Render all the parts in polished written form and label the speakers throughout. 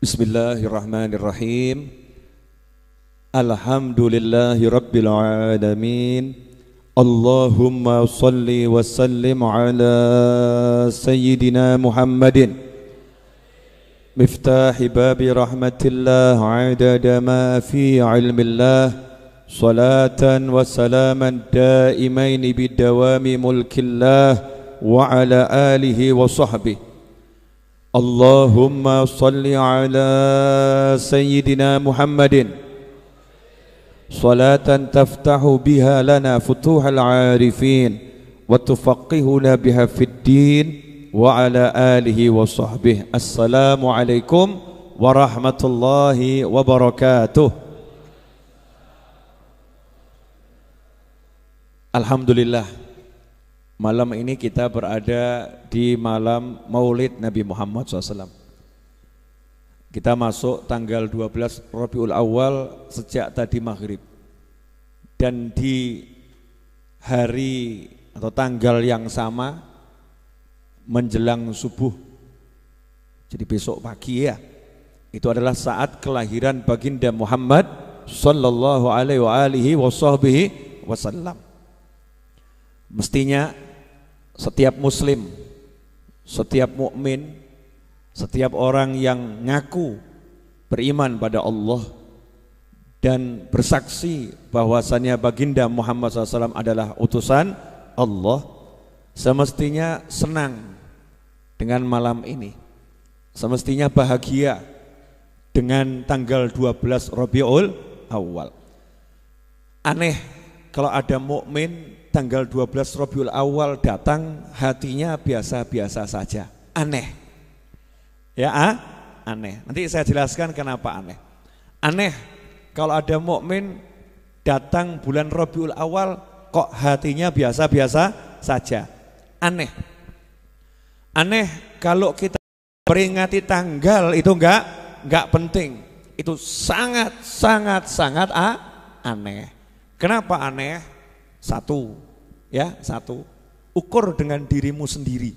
Speaker 1: Bismillahirrahmanirrahim. Alhamdulillahi rabbil alamin. Allahumma salli wa sallim ala sayyidina Muhammadin miftahi babi rahmatillah adada ma fi ilmillah salatan wa salaman daimaini bidawami mulkillah wa ala alihi wa sahbihi. Allahumma salli ala sayyidina Muhammadin salatan taftahu biha lana futuhal arifin wa tufaqihuna biha fid din wa ala alihi wa sahbihi. Assalamu alaikum warahmatullahi wabarakatuh. Alhamdulillah, malam ini kita berada di malam Maulid Nabi Muhammad SAW. Kita masuk tanggal 12 Rabiul Awal sejak tadi maghrib. Dan di hari atau tanggal yang sama menjelang subuh, jadi besok pagi ya, itu adalah saat kelahiran baginda Muhammad sallallahu alaihi wasallam. Mestinya setiap muslim, setiap mukmin, setiap orang yang ngaku beriman pada Allah dan bersaksi bahwasannya baginda Muhammad SAW adalah utusan Allah, semestinya senang dengan malam ini, semestinya bahagia dengan tanggal 12 Rabiul Awal. Aneh kalau ada mukmin tanggal 12 Rabiul Awal datang hatinya biasa-biasa saja. Aneh. Ya, aneh. Nanti saya jelaskan kenapa aneh. Aneh kalau ada mukmin datang bulan Rabiul Awal kok hatinya biasa-biasa saja. Aneh. Aneh kalau kita peringati tanggal itu enggak penting. Itu sangat aneh. Kenapa aneh? Satu, ukur dengan dirimu sendiri,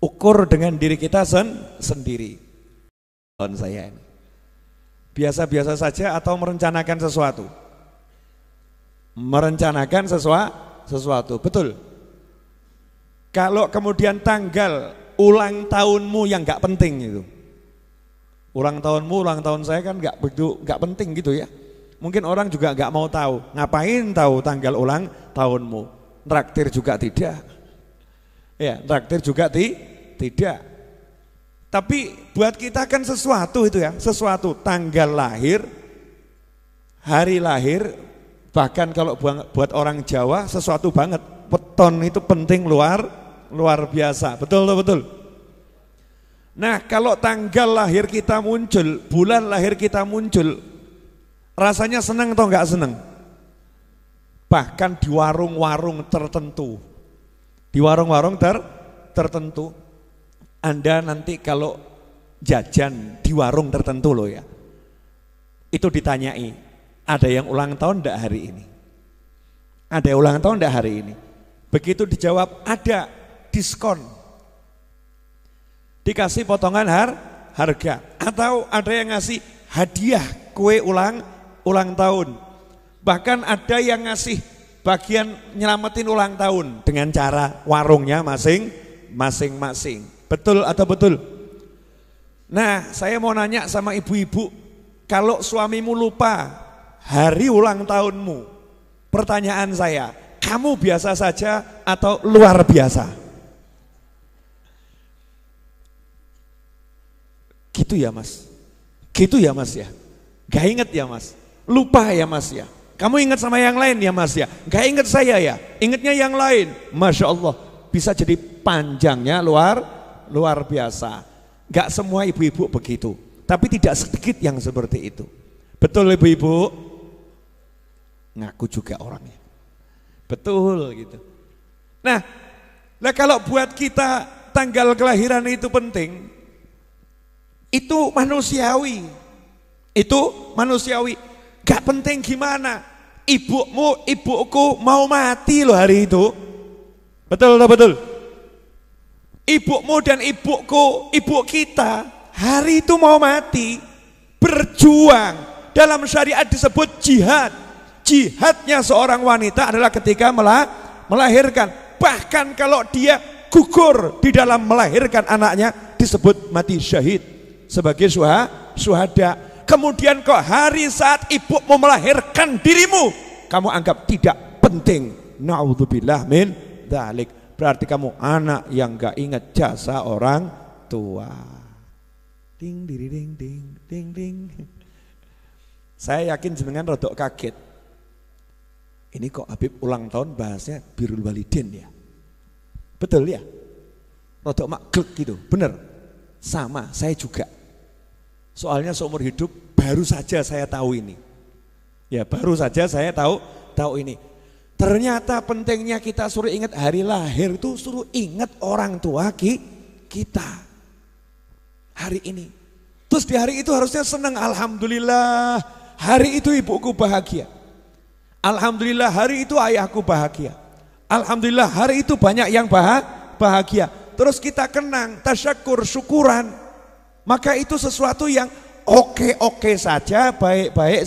Speaker 1: ukur dengan diri kita sendiri. Saya ini biasa-biasa saja atau merencanakan sesuatu? Merencanakan sesuatu, betul. Kalau kemudian tanggal ulang tahunmu yang nggak penting itu, ulang tahun saya kan nggak penting gitu ya. Mungkin orang juga nggak mau tahu, ngapain tahu tanggal ulang tahunmu? Traktir juga tidak, ya traktir juga tidak. Tapi buat kita kan sesuatu itu ya, sesuatu tanggal lahir, hari lahir, bahkan kalau buat orang Jawa sesuatu banget. Weton itu penting luar biasa, betul. Nah kalau tanggal lahir kita muncul, bulan lahir kita muncul, rasanya senang atau enggak senang? Bahkan di warung-warung tertentu, tertentu, Anda nanti kalau jajan di warung tertentu loh ya, itu ditanyai, ada yang ulang tahun enggak hari ini? Ada yang ulang tahun enggak hari ini? Begitu dijawab ada, diskon, dikasih potongan harga, atau ada yang ngasih hadiah kue ulang tahun. Bahkan ada yang ngasih bagian nyelamatin ulang tahun dengan cara warungnya masing-masing. Betul atau betul? Nah, saya mau nanya sama ibu-ibu, kalau suamimu lupa hari ulang tahunmu, pertanyaan saya, kamu biasa saja atau luar biasa? Gitu ya mas? Gitu ya mas ya? Gak inget ya mas? Lupa ya mas ya? Kamu ingat sama yang lain ya mas ya? Gak inget saya ya? Ingatnya yang lain. Masya Allah, bisa jadi panjangnya luar biasa. Gak semua ibu-ibu begitu, tapi tidak sedikit yang seperti itu. Betul ibu-ibu? Ngaku juga orangnya. Betul gitu. Nah kalau buat kita tanggal kelahiran itu penting, itu manusiawi. Itu manusiawi. Gak penting gimana, ibuku mau mati loh hari itu. Betul. Ibumu dan ibuku, ibu kita hari itu mau mati, berjuang. Dalam syariat disebut jihad. Jihadnya seorang wanita adalah ketika melahirkan. Bahkan kalau dia gugur di dalam melahirkan anaknya disebut mati syahid sebagai syuhada. Kemudian kok hari saat ibu mau melahirkan dirimu kamu anggap tidak penting. Na'udzubillah min dzalik. Berarti kamu anak yang gak ingat jasa orang tua. Ding ding ding ding ding ding. Saya yakin jenengan rodok kaget. Ini kok Habib ulang tahun bahasnya birrul walidin ya. Betul ya? Rodok maglek gitu. Bener. Sama, saya juga. Soalnya seumur hidup baru saja saya tahu ini. Ya, baru saja saya tahu ini. Ternyata pentingnya kita suruh ingat hari lahir itu suruh ingat orang tua kita. Hari ini. Terus di hari itu harusnya senang, alhamdulillah. Hari itu ibuku bahagia. Alhamdulillah hari itu ayahku bahagia. Alhamdulillah hari itu banyak yang bahagia. Terus kita kenang, tasyakur, syukuran. Maka itu sesuatu yang oke-oke saja, baik-baik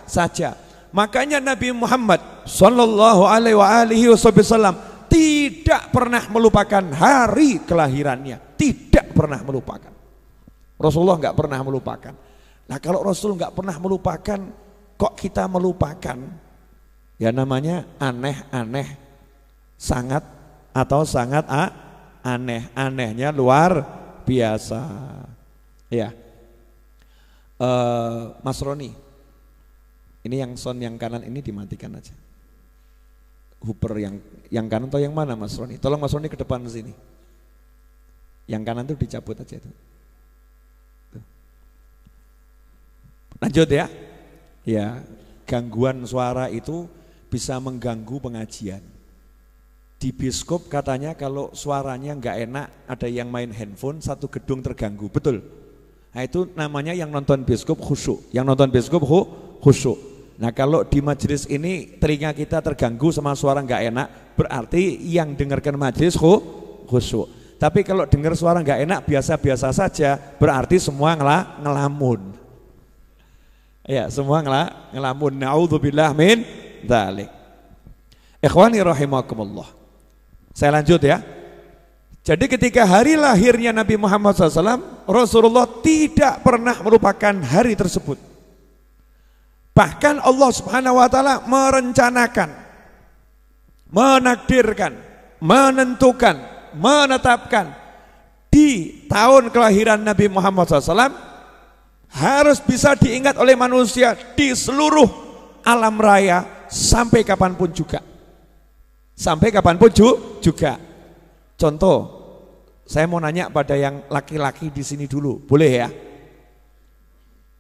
Speaker 1: saja. Makanya Nabi Muhammad sallallahu alaihi wasallam tidak pernah melupakan hari kelahirannya, tidak pernah melupakan. Rasulullah nggak pernah melupakan. Nah kalau Rasul nggak pernah melupakan, kok kita melupakan? Ya namanya aneh-aneh, sangat aneh, anehnya luar biasa. Ya, Mas Roni, ini yang sound yang kanan ini dimatikan aja. Hooper yang kanan atau yang mana Mas Roni? Tolong Mas Roni ke depan sini. Yang kanan tuh dicabut aja itu. Lanjut ya. Ya, gangguan suara itu bisa mengganggu pengajian. Di biskop katanya kalau suaranya nggak enak, ada yang main handphone, satu gedung terganggu, betul? Nah itu namanya yang nonton biskop khusyuk, yang nonton biskop khusyuk. Nah kalau di majelis ini telinga kita terganggu sama suara nggak enak, berarti yang dengarkan majelis khusyuk. Tapi kalau dengar suara nggak enak biasa-biasa saja, berarti semua ngelamun. Ya semua ngelamun. Na'udzubillah min dzalik. Ikhwani rahimakumullah. Saya lanjut ya. Jadi ketika hari lahirnya Nabi Muhammad SAW, Rasulullah tidak pernah melupakan hari tersebut. Bahkan Allah Subhanahu wa taala merencanakan, menakdirkan, menentukan, menetapkan di tahun kelahiran Nabi Muhammad SAW harus bisa diingat oleh manusia di seluruh alam raya sampai kapanpun juga. Sampai kapanpun juga. Contoh, saya mau nanya pada yang laki-laki di sini dulu, boleh ya?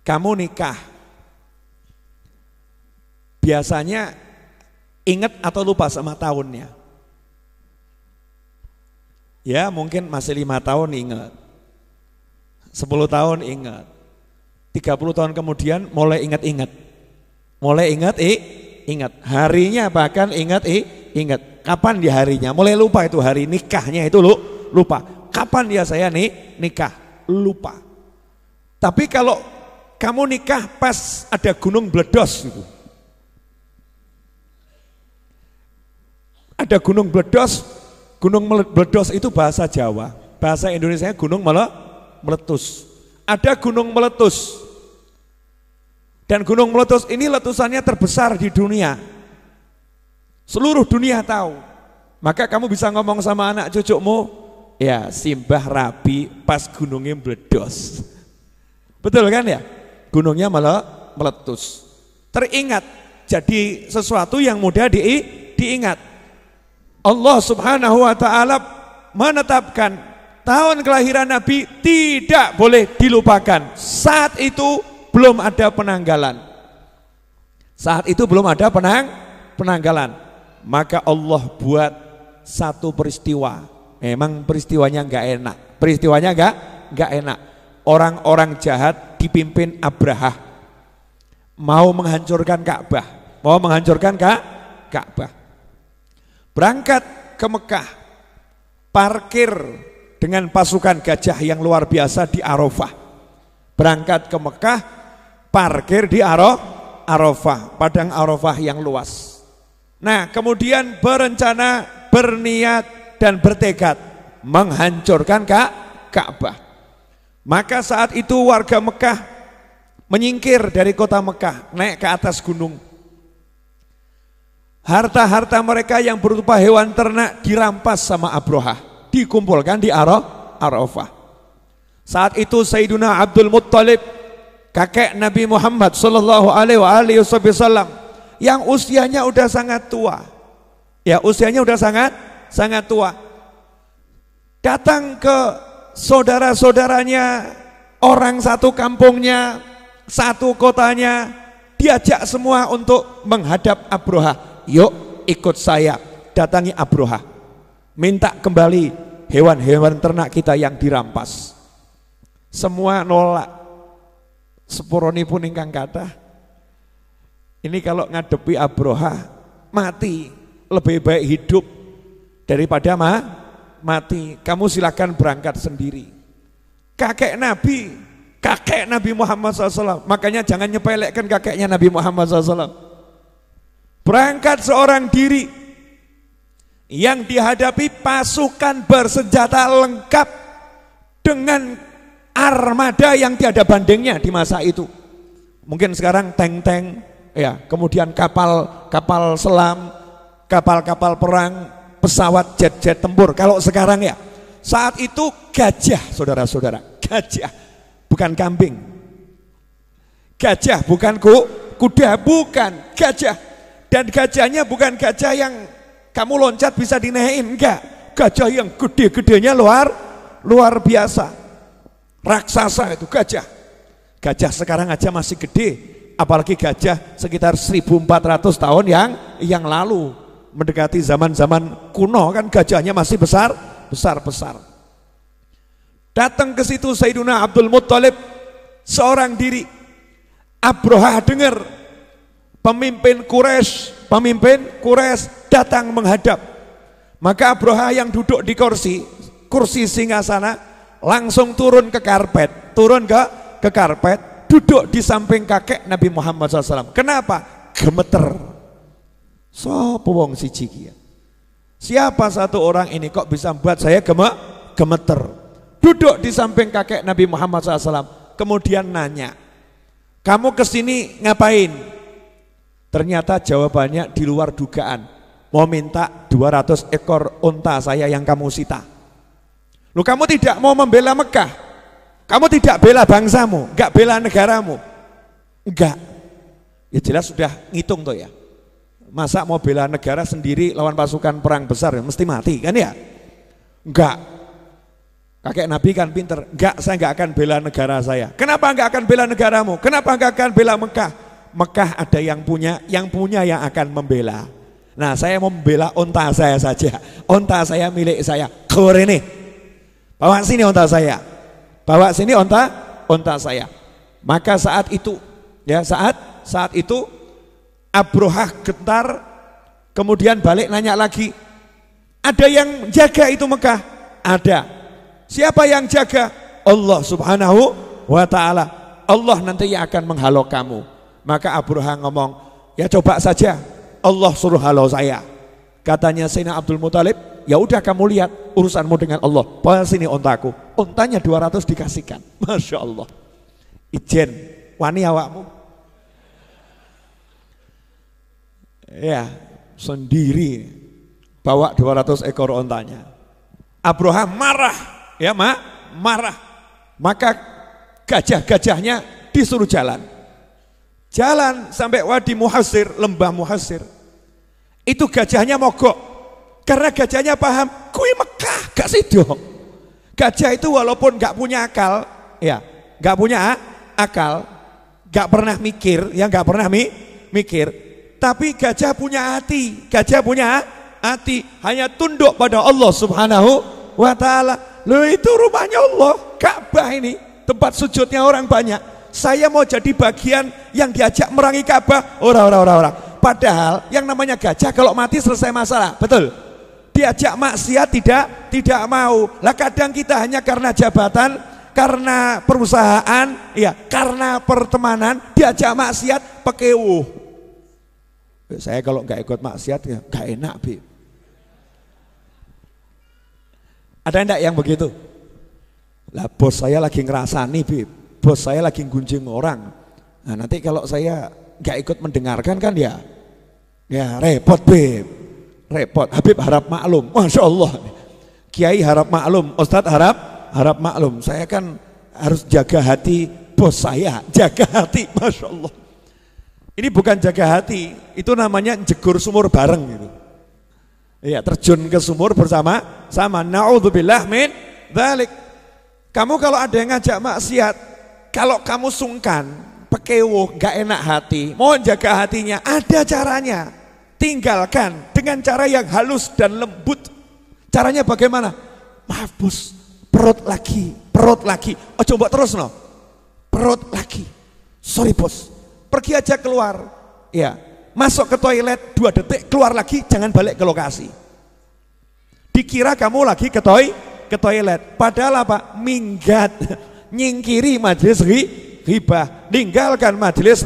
Speaker 1: Kamu nikah, biasanya ingat atau lupa sama tahunnya? Ya mungkin masih 5 tahun ingat, 10 tahun ingat, 30 tahun kemudian mulai ingat-ingat, ingat harinya, bahkan ingat. Kapan dia harinya? Mulai lupa itu hari nikahnya itu lupa. Kapan dia saya nikah? Lupa. Tapi kalau kamu nikah pas ada gunung meledos gitu. Ada gunung meledos itu bahasa Jawa. Bahasa Indonesia gunung meletus. Ada gunung meletus. Dan gunung meletus ini letusannya terbesar di dunia. Seluruh dunia tahu. Maka kamu bisa ngomong sama anak cucumu, ya Simbah Rabi pas gunungnya meledos. Betul kan ya? Gunungnya meletus. Teringat, jadi sesuatu yang mudah diingat. Allah Subhanahu wa taala menetapkan tahun kelahiran Nabi tidak boleh dilupakan. Saat itu belum ada penanggalan. Penanggalan. Maka Allah buat satu peristiwa. Memang peristiwanya nggak enak. Orang-orang jahat dipimpin Abrahah mau menghancurkan Ka'bah. Berangkat ke Mekah, parkir dengan pasukan gajah yang luar biasa di Arafah. Berangkat ke Mekah, parkir di Arafah, padang Arafah yang luas. Nah, kemudian berencana, berniat dan bertekad menghancurkan Ka'bah. Maka saat itu warga Mekah menyingkir dari kota Mekah, naik ke atas gunung. Harta-harta mereka yang berupa hewan ternak dirampas sama Abrahah, dikumpulkan di Arafah. Saat itu Sayyiduna Abdul Muttalib, kakek Nabi Muhammad sallallahu alaihi wasallam, yang usianya udah sangat tua. Ya, usianya udah sangat tua. Datang ke saudara-saudaranya, orang satu kampungnya, satu kotanya, diajak semua untuk menghadap Abrahah. Yuk ikut saya datangi Abrahah, minta kembali hewan-hewan ternak kita yang dirampas. Semua nolak. Sepuronipun ingkang kathah, ini kalau ngadepi Abrahah mati, lebih baik hidup daripada mati. Kamu silakan berangkat sendiri. Kakek Nabi Muhammad SAW, makanya jangan nyepelekkan kakeknya Nabi Muhammad SAW. Berangkat seorang diri, yang dihadapi pasukan bersenjata lengkap dengan armada yang tiada bandingnya di masa itu. Mungkin sekarang tank-tank, ya, kemudian kapal selam, kapal-kapal perang, pesawat jet-jet tempur. Kalau sekarang ya, saat itu gajah, saudara-saudara, gajah, bukan kambing. Gajah bukan kuda, bukan gajah. Dan gajahnya bukan gajah yang kamu loncat bisa dinaikin, enggak. Gajah yang gede-gedenya luar biasa. Raksasa itu gajah. Gajah sekarang aja masih gede, apalagi gajah sekitar 1400 tahun yang lalu, mendekati zaman-zaman kuno kan gajahnya masih besar. Datang ke situ Sayyiduna Abdul Muttalib seorang diri. Abrahah dengar pemimpin Quraisy datang menghadap. Maka Abrahah yang duduk di kursi singgasana langsung turun ke karpet, duduk di samping kakek Nabi Muhammad SAW. Kenapa? Gemeter. Sopo wong siji iki? Siapa satu orang ini kok bisa membuat saya gemeter? Duduk di samping kakek Nabi Muhammad SAW, kemudian nanya, kamu kesini ngapain? Ternyata jawabannya di luar dugaan. Mau minta 200 ekor unta saya yang kamu sita. Loh, kamu tidak mau membela Mekah? Kamu tidak bela bangsamu, enggak bela negaramu? Enggak. Ya jelas sudah ngitung tuh ya. Masa mau bela negara sendiri lawan pasukan perang besar ya mesti mati kan ya? Enggak. Kakek Nabi kan pinter. Enggak, saya enggak akan bela negara saya. Kenapa enggak akan bela negaramu? Kenapa enggak akan bela Mekah? Mekah ada yang punya yang akan membela. Nah, saya mau membela unta saya saja. Unta saya milik saya. Kore ini. Bawa sini unta saya. Bawa sini unta saya. Maka saat itu, ya saat itu Abrahah gentar, kemudian balik nanya lagi. Ada yang jaga itu Mekah? Ada. Siapa yang jaga? Allah Subhanahu wa ta'ala. Allah nanti yang akan menghalau kamu. Maka Abrahah ngomong, ya coba saja Allah suruh halau saya. Katanya Sayyidina Abdul Muttalib, ya udah kamu lihat urusanmu dengan Allah. Bawa sini ontaku. Ontanya 200 dikasihkan. Masya Allah. Ijen, wani awakmu. Ya, sendiri bawa 200 ekor ontanya. Abrahah marah, ya marah. Maka gajah-gajahnya disuruh jalan sampai Wadi Muhassir, lembah Muhassir. Itu gajahnya mogok karena gajahnya paham kui Mekah gak sido. Gajah itu walaupun gak punya akal, ya gak punya akal, gak pernah mikir, mikir, tapi gajah punya hati, hanya tunduk pada Allah Subhanahu wa ta'ala. Loh, itu rumahnya Allah, Ka'bah ini tempat sujudnya orang banyak. Saya mau jadi bagian yang diajak merangi Ka'bah. Ora. Padahal yang namanya gajah kalau mati selesai masalah, betul. Diajak maksiat tidak mau. Lah kadang kita hanya karena jabatan, karena perusahaan, ya karena pertemanan diajak maksiat pekewuh. Saya kalau nggak ikut maksiat ya nggak enak, Bib. Ada enggak yang begitu? Lah bos saya lagi ngerasani, Bib. Bos saya lagi gunjing orang. Nah nanti kalau saya nggak ikut mendengarkan kan ya repot, Bib. Repot. Habib harap maklum. Masya Allah. Kiai harap maklum. Ustadz harap maklum. Saya kan harus jaga hati bos saya. Jaga hati. Masya Allah. Ini bukan jaga hati. Itu namanya jegur sumur bareng gitu. Iya, terjun ke sumur bersama-sama. Na'udzubillah min dzalik. Kamu kalau ada yang ngajak maksiat, kalau kamu sungkan, pekewo, gak enak hati, mohon jaga hatinya, ada caranya. Tinggalkan dengan cara yang halus dan lembut. Caranya bagaimana? Maaf bos, perut lagi. Oh coba terus no. Perut lagi. Sorry bos. Pergi aja keluar. Ya, masuk ke toilet 2 detik, keluar lagi, jangan balik ke lokasi. Dikira kamu lagi ke toilet. Padahal apa? Minggat. Nyingkiri majelis ghibah. Ninggalkan majelis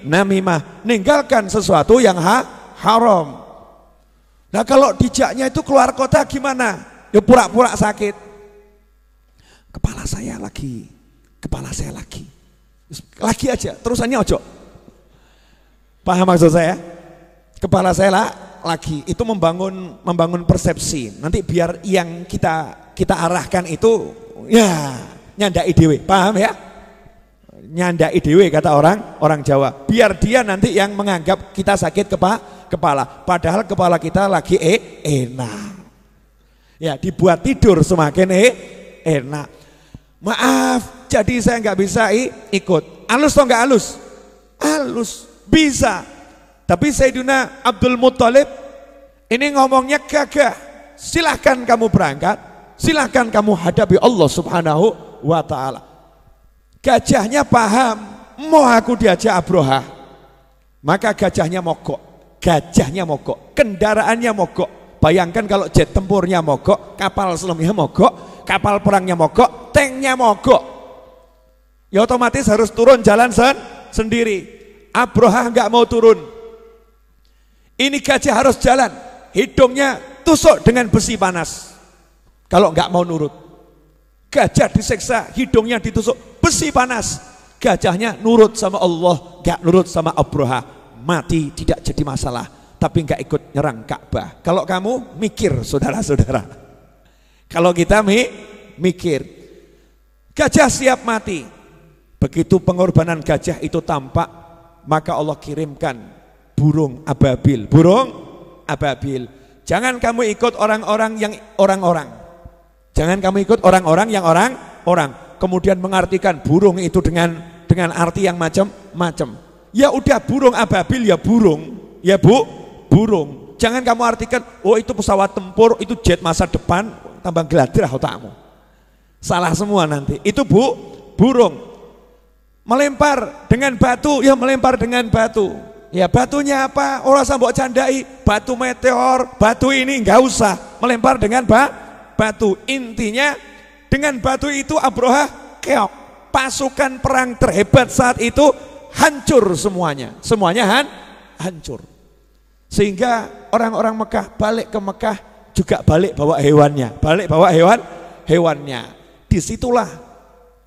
Speaker 1: namimah. Ninggalkan sesuatu yang haram. Nah kalau dijaknya itu keluar kota gimana? Ya pura-pura sakit. Kepala saya lagi. Lagi aja, terusannya ojo. Paham maksud saya? Kepala saya lagi. Itu membangun persepsi. Nanti biar yang kita arahkan itu ya nyandai dewe. Paham ya? Nyandai dewe kata orang Jawa. Biar dia nanti yang menganggap kita sakit kepala. Padahal kepala kita lagi enak. Ya dibuat tidur semakin enak. Maaf, jadi saya nggak bisa ikut. Halus atau nggak halus? Halus, bisa. Tapi Sayyidina Abdul Muttalib ini ngomongnya gagah. Silahkan kamu berangkat, silahkan kamu hadapi Allah Subhanahu wa Ta'ala. Gajahnya paham, mau aku diajak Abroha, maka gajahnya mogok, kendaraannya mogok. Bayangkan kalau jet tempurnya mogok, kapal selamnya mogok, kapal perangnya mogok, tanknya mogok, ya otomatis harus turun jalan sendiri. Abroha nggak mau turun, ini gajah harus jalan, hidungnya tusuk dengan besi panas. Kalau nggak mau nurut, gajah disiksa, hidungnya ditusuk besi panas. Gajahnya nurut sama Allah, nggak nurut sama Abroha, mati tidak jadi masalah. Tapi nggak ikut nyerang Ka'bah. Kalau kamu mikir, saudara-saudara. Kalau kita mikir, gajah siap mati. Begitu pengorbanan gajah itu tampak, maka Allah kirimkan burung ababil. Jangan kamu ikut orang-orang yang orang-orang. Jangan kamu ikut orang-orang yang orang-orang. Kemudian mengartikan burung itu dengan arti yang macam-macam. Ya udah burung ababil ya burung, ya burung. Jangan kamu artikan, oh itu pesawat tempur, itu jet masa depan, tambah geladir otakmu. Salah semua nanti. Itu burung. Melempar dengan batu, ya melempar dengan batu. Ya batunya apa? Orang sambok candai, batu meteor, batu ini enggak usah. Melempar dengan batu. Intinya dengan batu itu Abroha keok. Pasukan perang terhebat saat itu hancur semuanya. Semuanya hancur. Sehingga orang-orang Mekah balik ke Mekah juga balik bawa hewannya. Disitulah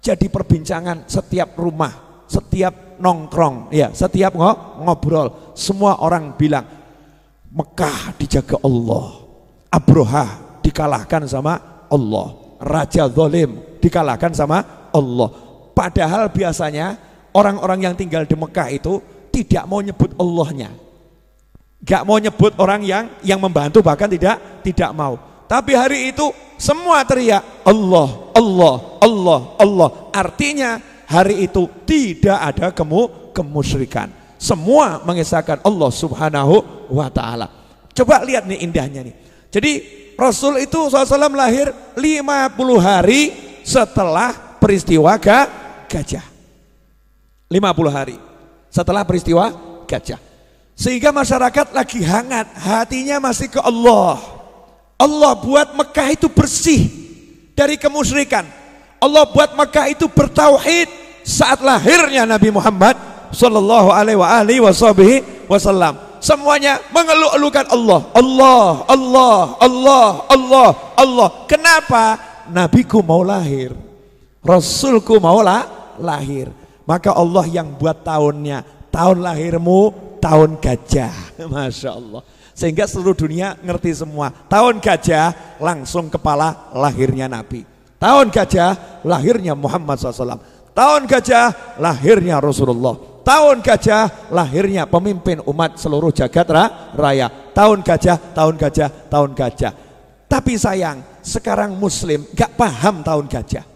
Speaker 1: jadi perbincangan setiap rumah, setiap nongkrong, ya, setiap ngobrol. Semua orang bilang Mekah dijaga Allah, Abroha dikalahkan sama Allah, Raja Zalim dikalahkan sama Allah. Padahal biasanya orang-orang yang tinggal di Mekah itu tidak mau nyebut Allahnya. Gak mau nyebut orang yang membantu, bahkan tidak mau. Tapi hari itu semua teriak Allah, Allah, Allah, Allah. Artinya hari itu tidak ada kemusyrikan. Semua mengesahkan Allah Subhanahu wa Ta'ala. Coba lihat nih indahnya nih. Jadi Rasul itu SAW lahir 50 hari setelah peristiwa gajah. 50 hari setelah peristiwa gajah. Sehingga masyarakat lagi hangat, hatinya masih ke Allah. Allah buat Mekah itu bersih dari kemusyrikan. Allah buat Mekah itu bertauhid saat lahirnya Nabi Muhammad sallallahu alaihi wasallam. Semuanya mengeluh-elukan Allah, Allah, Allah, Allah, Allah, Allah. Kenapa? Nabiku mau lahir, Rasulku mau lahir. Maka Allah yang buat tahunnya, tahun lahirmu tahun gajah. Masya Allah. Sehingga seluruh dunia ngerti semua. Tahun gajah langsung kepala lahirnya Nabi. Tahun gajah lahirnya Muhammad SAW. Tahun gajah lahirnya Rasulullah. Tahun gajah lahirnya pemimpin umat seluruh jagat raya. Tahun gajah, tahun gajah, tahun gajah. Tapi sayang, sekarang Muslim gak paham tahun gajah,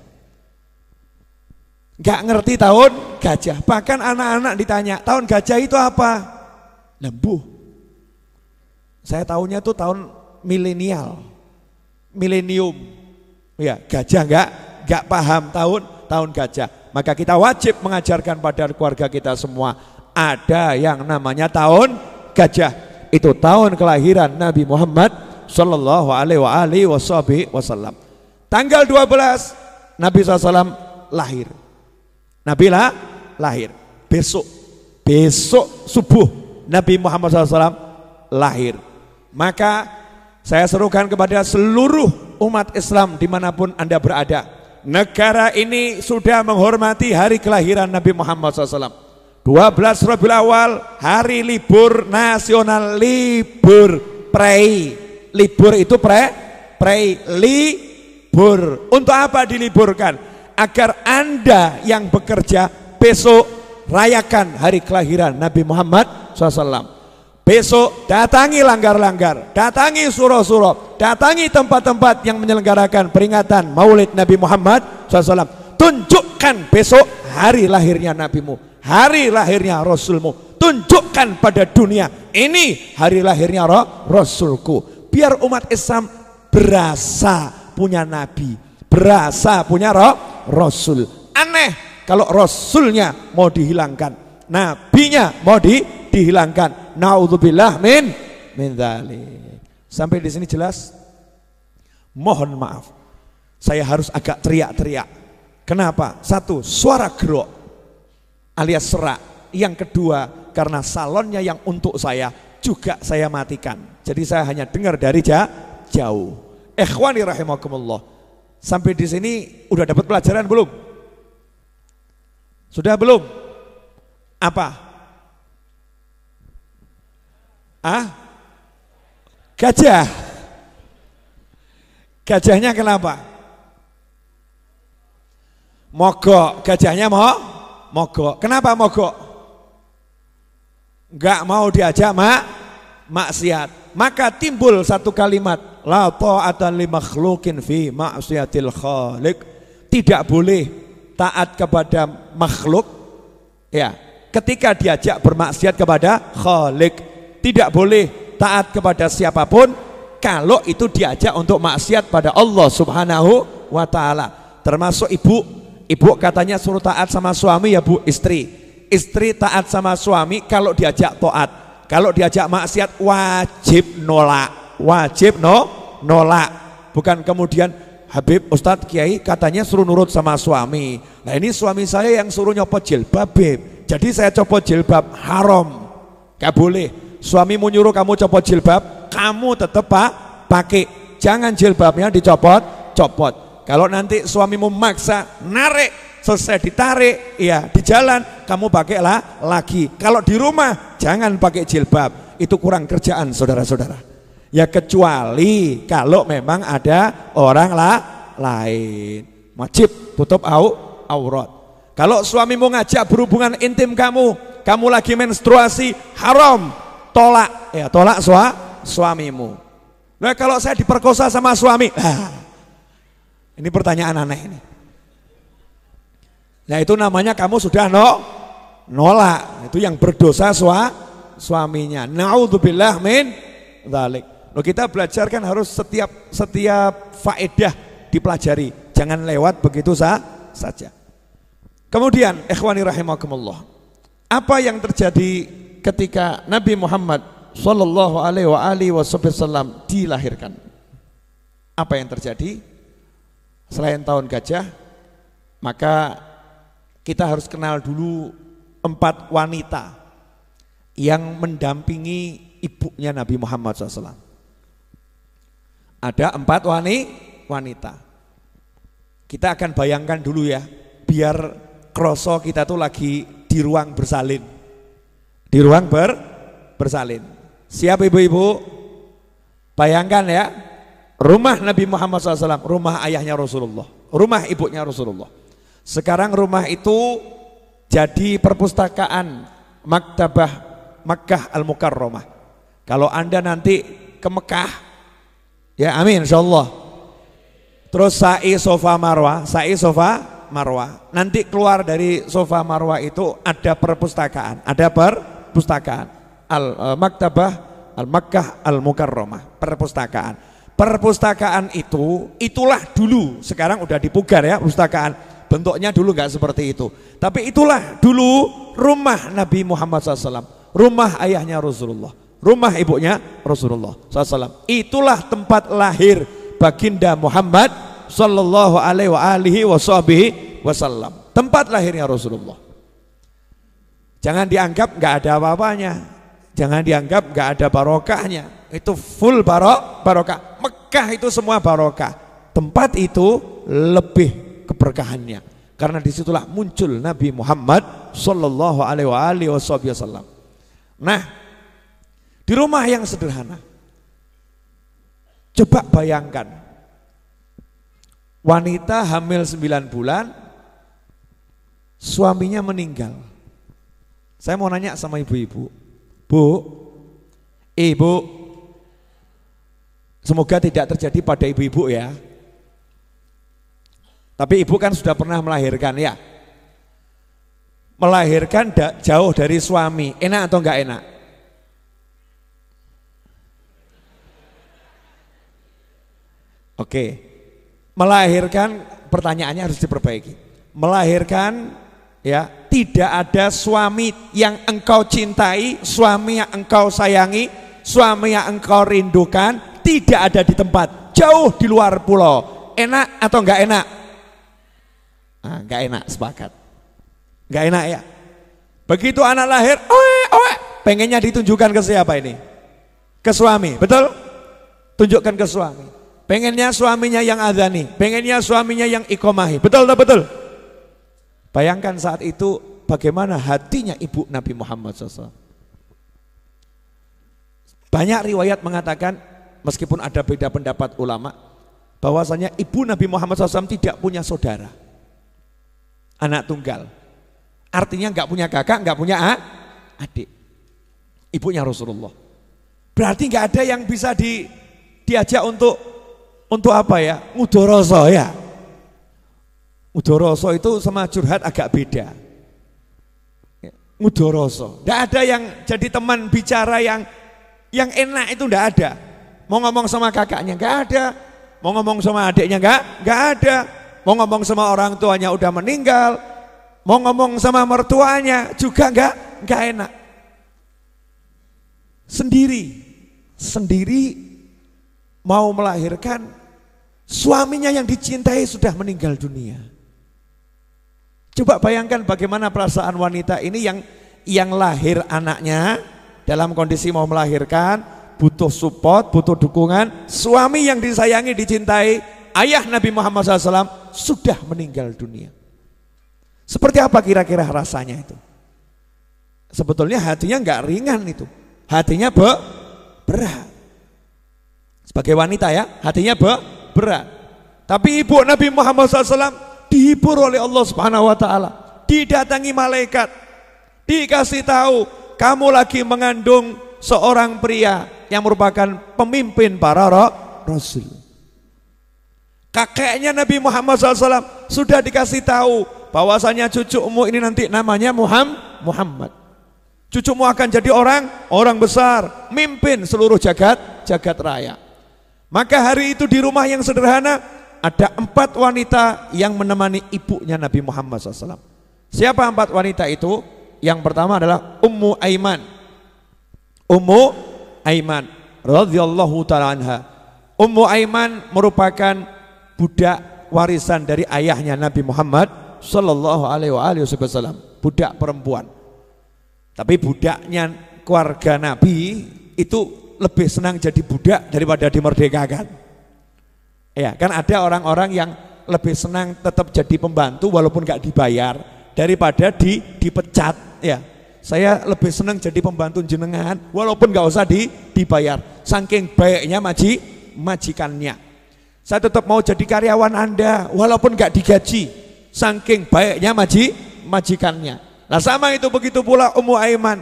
Speaker 1: gak ngerti tahun gajah. Bahkan anak-anak ditanya, tahun gajah itu apa? Lembu. Saya tahunya itu tahun milenial, milenium. Ya, gajah gak paham tahun gajah. Maka kita wajib mengajarkan pada keluarga kita semua, ada yang namanya tahun gajah. Itu tahun kelahiran Nabi Muhammad sallallahu alaihi wasallam. Tanggal 12 Nabi SAW lahir. Nabi lahir. Besok subuh Nabi Muhammad SAW lahir. Maka saya serukan kepada seluruh umat Islam dimanapun Anda berada, negara ini sudah menghormati hari kelahiran Nabi Muhammad SAW. 12 Rabiul Awal, hari libur nasional, libur prei. Libur itu prei, libur. Untuk apa diliburkan? Agar Anda yang bekerja besok rayakan hari kelahiran Nabi Muhammad SAW. Besok datangi langgar-langgar, datangi surau-surau, datangi tempat-tempat yang menyelenggarakan peringatan Maulid Nabi Muhammad SAW. Tunjukkan besok hari lahirnya nabimu, hari lahirnya rasulmu. Tunjukkan pada dunia, ini hari lahirnya rasulku. Biar umat Islam berasa punya nabi, berasa punya rasul. Aneh kalau rasulnya mau dihilangkan, nabinya mau dihilangkan. Naudzubillah min dzalik. Sampai di sini jelas? Mohon maaf, saya harus agak teriak-teriak. Kenapa? Satu, suara gerok alias serak. Yang kedua, karena salonnya yang untuk saya juga saya matikan. Jadi saya hanya dengar dari jauh. Ikhwani rahimakumullah. Sampai di sini udah dapat pelajaran belum? Sudah belum? Apa? Gajah. Gajahnya kenapa? Mogok. Gajahnya mogok. Kenapa mogok? Enggak mau diajak maksiat. Maka timbul satu kalimat, la ta'ata li makhluqin fi ma'siyatil khaliq. Tidak boleh taat kepada makhluk ya ketika diajak bermaksiat kepada Khaliq. Tidak boleh taat kepada siapapun kalau itu diajak untuk maksiat pada Allah Subhanahu wa ta'ala. Termasuk ibu katanya suruh taat sama suami ya Bu, istri taat sama suami kalau diajak taat. Kalau diajak maksiat wajib nolak. Bukan kemudian Habib Ustadz Kiai katanya suruh nurut sama suami. Nah ini suami saya yang suruh nyopot jilbab Beb, jadi saya copot jilbab, haram, gak boleh. Suamimu nyuruh kamu copot jilbab, kamu tetap pakai. Jangan jilbabnya dicopot. Kalau nanti suamimu maksa narik, selesai ditarik, ya di jalan kamu pakailah lagi. Kalau di rumah jangan pakai jilbab, itu kurang kerjaan saudara-saudara. Ya kecuali kalau memang ada orang lain, wajib tutup aurat. Kalau suamimu ngajak berhubungan intim kamu lagi menstruasi, haram. Tolak suamimu. Nah kalau saya diperkosa sama suami, ini pertanyaan aneh ini. Nah itu namanya kamu sudah nolak. Itu yang berdosa suaminya. Naudzubillah min dzalik. Loh kita belajar kan harus setiap faedah dipelajari, jangan lewat begitu saja. Kemudian ikhwani rahimakumullah, apa yang terjadi ketika Nabi Muhammad sallallahu alaihi wasallam dilahirkan? Apa yang terjadi? Selain tahun gajah, Maka kita harus kenal dulu 4 wanita yang mendampingi ibunya Nabi Muhammad SAW. Ada 4 wanita. Kita akan bayangkan dulu ya, biar kroso kita tuh lagi di ruang bersalin. Di ruang bersalin. Siap ibu-ibu? Bayangkan ya, rumah Nabi Muhammad SAW, rumah ayahnya Rasulullah, rumah ibunya Rasulullah. Sekarang rumah itu jadi perpustakaan Maktabah Makkah Al-Mukarramah. Kalau Anda nanti ke Mekah, ya amin insyaallah, terus sa'i sofa marwah, nanti keluar dari sofa marwah itu ada perpustakaan, Maktabah Al-Makkah Al-Mukarramah, perpustakaan itu, itulah dulu, sekarang udah dipugar ya perpustakaan. Bentuknya dulu nggak seperti itu, tapi itulah dulu rumah Nabi Muhammad SAW, rumah ayahnya Rasulullah, rumah ibunya Rasulullah SAW. Itulah tempat lahir baginda Muhammad Sallallahu Alaihi Wasallam, tempat lahirnya Rasulullah. Jangan dianggap nggak ada apa-apanya, jangan dianggap nggak ada barokahnya. Itu full barokah. Mekah itu semua barokah. Tempat itu lebih keberkahannya, karena disitulah muncul Nabi Muhammad Sallallahu Alaihi Wasallam. Nah, di rumah yang sederhana, coba bayangkan wanita hamil 9 bulan, suaminya meninggal. Saya mau nanya sama ibu-ibu, ibu, semoga tidak terjadi pada ibu-ibu ya. Tapi ibu kan sudah pernah melahirkan ya. Melahirkan jauh dari suami, enak atau enggak enak? Oke. Melahirkan, pertanyaannya harus diperbaiki. Melahirkan ya, tidak ada suami yang engkau cintai, suami yang engkau sayangi, suami yang engkau rindukan, tidak ada di tempat, jauh di luar pulau. Enak atau enggak enak? Nah, enggak enak, sepakat. Enggak enak ya. Begitu anak lahir, pengennya ditunjukkan ke siapa ini? Ke suami, betul? Tunjukkan ke suami. Pengennya suaminya yang adzani, pengennya suaminya yang iqomahi, betul? Bayangkan saat itu bagaimana hatinya ibu Nabi Muhammad SAW. Banyak riwayat mengatakan, meskipun ada beda pendapat ulama, bahwasanya ibu Nabi Muhammad SAW tidak punya saudara, anak tunggal. Artinya nggak punya kakak, nggak punya adik. Ibunya Rasulullah. Berarti nggak ada yang bisa diajak untuk apa ya? Mudoroso ya. Mudoroso itu sama curhat agak beda. Mudoroso. Nggak ada yang jadi teman bicara yang enak, itu nggak ada. Mau ngomong sama kakaknya nggak ada. Mau ngomong sama adiknya nggak ada. Mau ngomong sama orang tuanya udah meninggal, mau ngomong sama mertuanya juga enggak enak. Sendiri mau melahirkan, suaminya yang dicintai sudah meninggal dunia. Coba bayangkan bagaimana perasaan wanita ini yang lahir anaknya dalam kondisi mau melahirkan, butuh support, butuh dukungan, suami yang disayangi, dicintai, ayah Nabi Muhammad SAW sudah meninggal dunia. Seperti apa kira-kira rasanya itu? Sebetulnya hatinya nggak ringan itu, hatinya berat. Sebagai wanita ya, hatinya berat. Tapi ibu Nabi Muhammad SAW dihibur oleh Allah Subhanahu Wa Taala, didatangi malaikat, dikasih tahu kamu lagi mengandung seorang pria yang merupakan pemimpin para rasul. Kakeknya Nabi Muhammad SAW sudah dikasih tahu bahwasanya cucumu ini nanti namanya Muhammad. Cucumu akan jadi orang besar, mimpin seluruh jagat raya. Maka hari itu di rumah yang sederhana ada 4 wanita yang menemani ibunya Nabi Muhammad SAW. Siapa 4 wanita itu? Yang pertama adalah Ummu Aiman radhiyallahu ta'ala anha. Ummu Aiman merupakan budak warisan dari ayahnya Nabi Muhammad Sallallahu alaihi wasallam, budak perempuan. Tapi budaknya keluarga Nabi itu lebih senang jadi budak daripada dimerdekakan. Ya, kan ada orang-orang yang lebih senang tetap jadi pembantu walaupun gak dibayar daripada dipecat. Ya, saya lebih senang jadi pembantu jenengan walaupun gak usah dibayar. Saking baiknya majikannya. Saya tetap mau jadi karyawan Anda walaupun gak digaji. Saking baiknya majikannya. Nah sama itu begitu pula Ummu Aiman,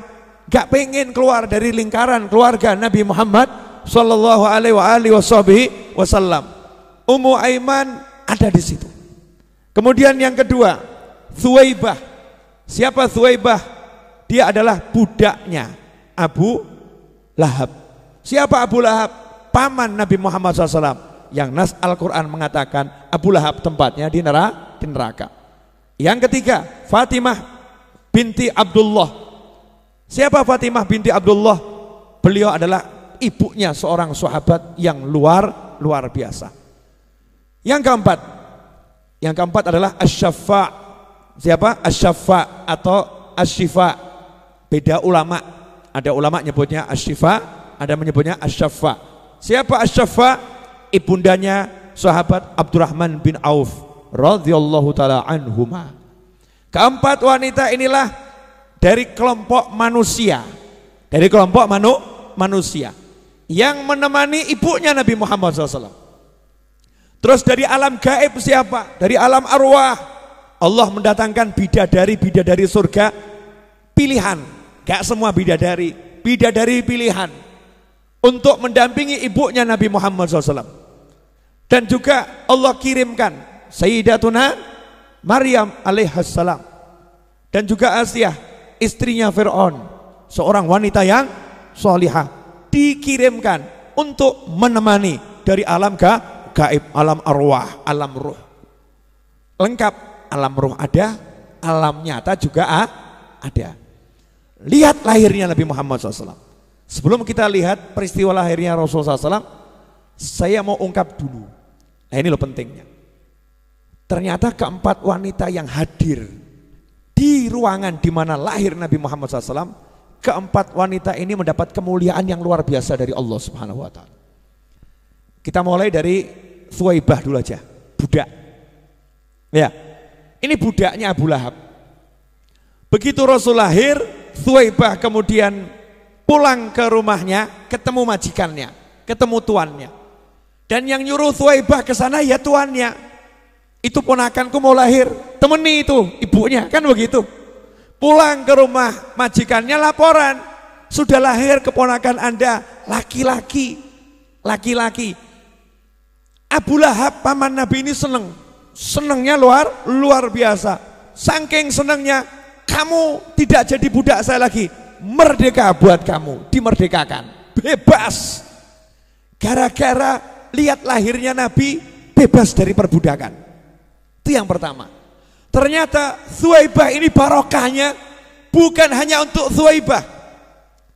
Speaker 1: gak pengen keluar dari lingkaran keluarga Nabi Muhammad Sallallahu alaihi wasallam. Ummu Aiman ada di situ. Kemudian yang kedua, Thuwaibah. Siapa Thuwaibah? Dia adalah budaknya Abu Lahab. Siapa Abu Lahab? Paman Nabi Muhammad SAW. Yang nas Al-Quran mengatakan Abu Lahab tempatnya di neraka. Yang ketiga, Fatimah binti Abdullah. Siapa Fatimah binti Abdullah? Beliau adalah ibunya seorang sahabat yang luar biasa. Yang keempat adalah Asy-Syafa'. Siapa? Asy-Syafa' atau Asy-Syifa'. Beda ulama. Ada ulama nyebutnya Asy-Syifa', ada menyebutnya Asy-Syafa'. Siapa Asy-Syafa'? Ibundanya sahabat Abdurrahman bin Auf radhiyallahu taala anhuma. Keempat wanita inilah dari kelompok manusia. Dari kelompok manusia yang menemani ibunya Nabi Muhammad SAW. Terus dari alam gaib siapa? Dari alam arwah. Allah mendatangkan bidadari surga pilihan. Gak semua bidadari pilihan untuk mendampingi ibunya Nabi Muhammad SAW. Dan juga Allah kirimkan Sayyidatuna Maryam alaihissalam dan juga Asiyah istrinya Fir'aun, seorang wanita yang sholihah, dikirimkan untuk menemani dari alam gaib, alam arwah, alam ruh. Lengkap, alam ruh ada, alam nyata juga ada. Lihat lahirnya Nabi Muhammad SAW. Sebelum kita lihat peristiwa lahirnya Rasulullah SAW, saya mau ungkap dulu. Nah ini loh pentingnya. Ternyata keempat wanita yang hadir di ruangan di mana lahir Nabi Muhammad SAW, keempat wanita ini mendapat kemuliaan yang luar biasa dari Allah Subhanahu Wa Taala. Kita mulai dari Thuwaibah dulu aja, budak. Ya, ini budaknya Abu Lahab. Begitu Rasul lahir, Thuwaibah kemudian pulang ke rumahnya, ketemu majikannya, ketemu tuannya. Dan yang nyuruh Thuwaibah ke sana ya tuannya. Itu ponakanku mau lahir, temeni itu ibunya, kan begitu. Pulang ke rumah majikannya laporan, sudah lahir keponakan Anda, laki-laki. Abu Lahab paman Nabi ini senengnya luar biasa. Saking senengnya, kamu tidak jadi budak saya lagi, merdeka buat kamu, dimerdekakan, bebas. Gara-gara lihat lahirnya Nabi, bebas dari perbudakan. Itu yang pertama. Ternyata Thuwaibah ini barokahnya bukan hanya untuk Thuwaibah.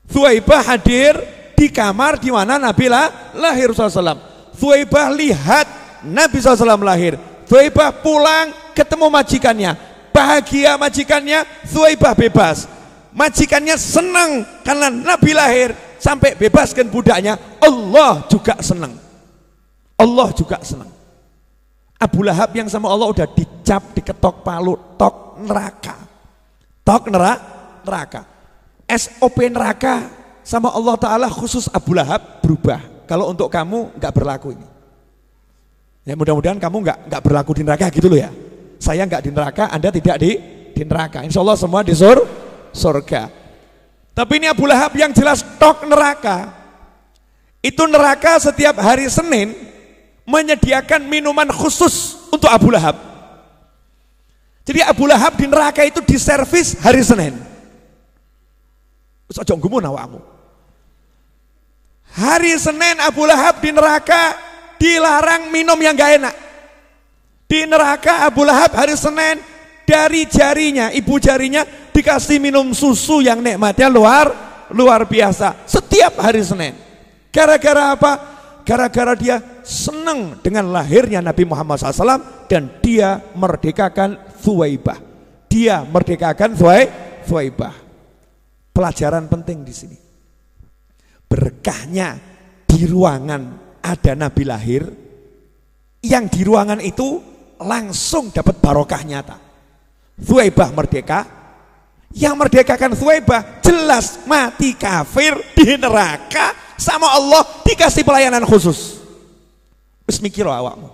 Speaker 1: Thuwaibah hadir di kamar di mana Nabi lahir SAW. Thuwaibah lihat Nabi SAW lahir. Thuwaibah pulang ketemu majikannya, bahagia majikannya, Thuwaibah bebas. Majikannya senang karena Nabi lahir sampai bebaskan budaknya. Allah juga senang. Abu Lahab yang sama Allah udah dicap, diketok palu, tok neraka. SOP neraka sama Allah Ta'ala khusus Abu Lahab berubah. Kalau untuk kamu nggak berlaku ini. Ya mudah-mudahan kamu nggak berlaku di neraka gitu loh ya. Saya nggak di neraka, Anda tidak di neraka. Insya Allah semua di surga. Tapi ini Abu Lahab yang jelas tok neraka. Itu neraka setiap hari Senin menyediakan minuman khusus untuk Abu Lahab. Jadi Abu Lahab di neraka itu diservis hari Senin. Ojo nggumun awakmu. Hari Senin Abu Lahab di neraka dilarang minum yang gak enak. Di neraka Abu Lahab hari Senin dari jarinya, ibu jarinya dikasih minum susu yang nikmatnya luar biasa setiap hari Senin. Gara-gara apa? Gara-gara dia senang dengan lahirnya Nabi Muhammad SAW dan dia merdekakan Thuwaibah. Dia merdekakan Thuwaibah. Pelajaran penting di sini. Berkahnya di ruangan ada Nabi lahir, yang di ruangan itu langsung dapat barokah nyata. Thuwaibah merdeka, yang merdekakan Thuwaibah jelas mati kafir di neraka sama Allah dikasih pelayanan khusus. Wis mikir awakmu.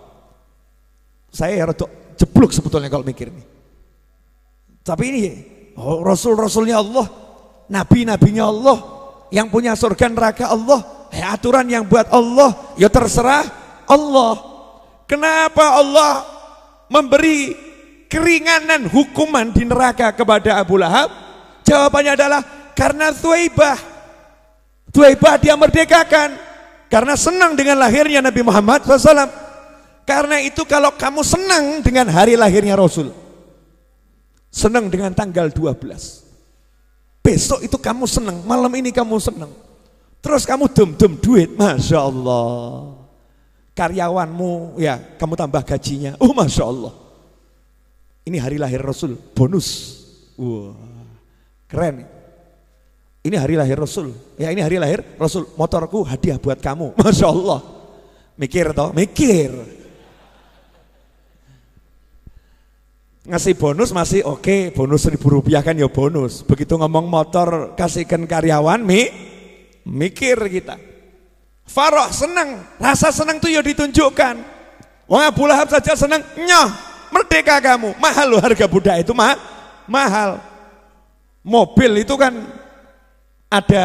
Speaker 1: Saya rada jeblok sebetulnya kalau mikir nih. Tapi ini Rasul-Rasulnya Allah, Nabi-nabinya Allah, yang punya surga neraka Allah, aturan yang buat Allah, ya terserah Allah. Kenapa Allah memberi keringanan hukuman di neraka kepada Abu Lahab? Jawabannya adalah karena Thuwaibah. Thuwaibah dia merdekakan karena senang dengan lahirnya Nabi Muhammad SAW. Karena itu kalau kamu senang dengan hari lahirnya Rasul, senang dengan tanggal 12, besok itu kamu senang, malam ini kamu senang, terus kamu dem-dem duit, Masya Allah. Karyawanmu ya kamu tambah gajinya, Masya Allah, ini hari lahir Rasul, bonus. Wah, keren. Ini hari lahir Rasul, ya ini hari lahir Rasul, motorku hadiah buat kamu, Masya Allah. Mikir toh, mikir. Ngasih bonus masih oke, bonus Rp1.000 kan ya bonus. Begitu ngomong motor kasihkan karyawan, mikir kita. Faroh senang, rasa senang tuh ya ditunjukkan. Wah, Abu Lahab saja senang, nyoh merdeka kamu. Mahal loh harga budak itu, mahal. Mobil itu kan ada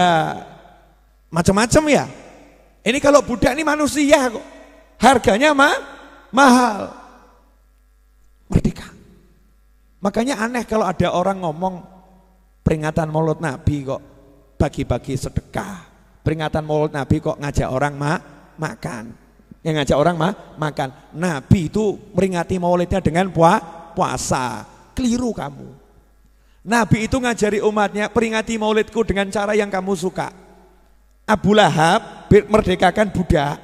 Speaker 1: macam-macam ya. Ini kalau budak ini manusia kok, harganya mahal. Merdeka. Makanya aneh kalau ada orang ngomong peringatan Maulid Nabi kok bagi-bagi sedekah, peringatan Maulid Nabi kok ngajak orang makan, yang ngajak orang makan. Nabi itu meringati Maulidnya dengan puasa, keliru kamu. Nabi itu ngajari umatnya, peringati Maulidku dengan cara yang kamu suka. Abu Lahab merdekakan budak,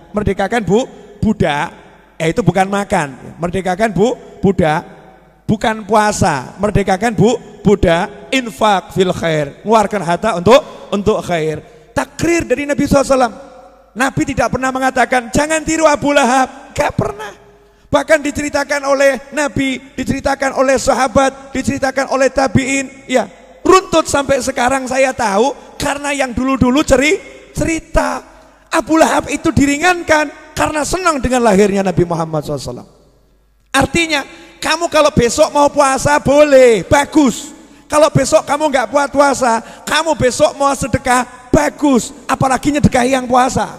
Speaker 1: itu bukan makan, merdekakan budak. Bukan puasa, merdekakan budak, infak fil khair, mengeluarkan harta untuk khair. Takrir dari Nabi SAW. Nabi tidak pernah mengatakan jangan tiru Abu Lahab, gak pernah. Bahkan diceritakan oleh Nabi, diceritakan oleh sahabat, diceritakan oleh tabiin, ya runtut sampai sekarang saya tahu karena yang dulu-dulu cerita. Abu Lahab itu diringankan karena senang dengan lahirnya Nabi Muhammad SAW. Artinya kamu kalau besok mau puasa boleh, bagus. Kalau besok kamu nggak puasa, kamu besok mau sedekah, bagus. Apalagi nyedekahi yang puasa.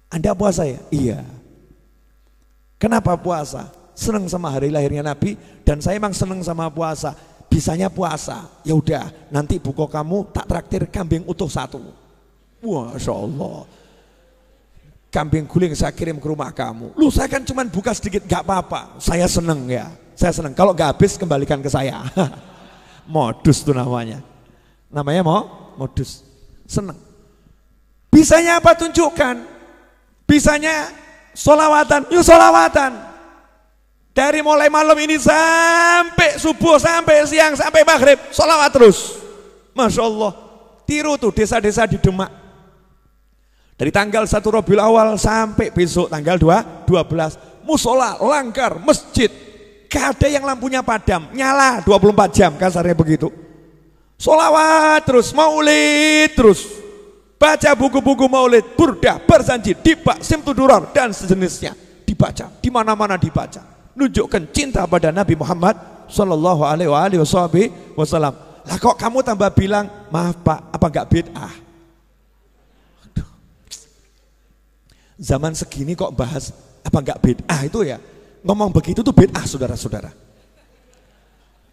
Speaker 1: Anda puasa ya? Iya. Kenapa puasa? Senang sama hari lahirnya Nabi, dan saya emang senang sama puasa. Bisanya puasa, ya udah nanti buka kamu tak traktir kambing utuh 1. Masya Allah. Kambing guling saya kirim ke rumah kamu. Lu saya kan cuma buka sedikit, gak apa-apa. Saya seneng ya, saya seneng. Kalau gak habis kembalikan ke saya. Modus tuh namanya. Namanya modus. Seneng. Bisanya apa tunjukkan? Bisanya sholawatan, yuk sholawatan. Dari mulai malam ini sampai subuh, sampai siang, sampai maghrib, sholawat terus. Masya Allah. Tiru tuh desa-desa di Demak. Dari tanggal 1 Rabiul Awal sampai besok tanggal 12, musola, langgar, masjid, gak ada yang lampunya padam, nyala 24 jam, kasarnya begitu. Sholawat terus, maulid terus, baca buku-buku maulid, burdah, barzanji, dibak, simtuduror, dan sejenisnya, dibaca, di mana-mana dibaca, nunjukkan cinta pada Nabi Muhammad Sallallahu Alaihi Wasallam. Lah kok kamu tambah bilang, maaf Pak, apa gak bid'ah? Zaman segini kok bahas apa enggak bid'ah itu ya, ngomong begitu tuh bid'ah saudara-saudara.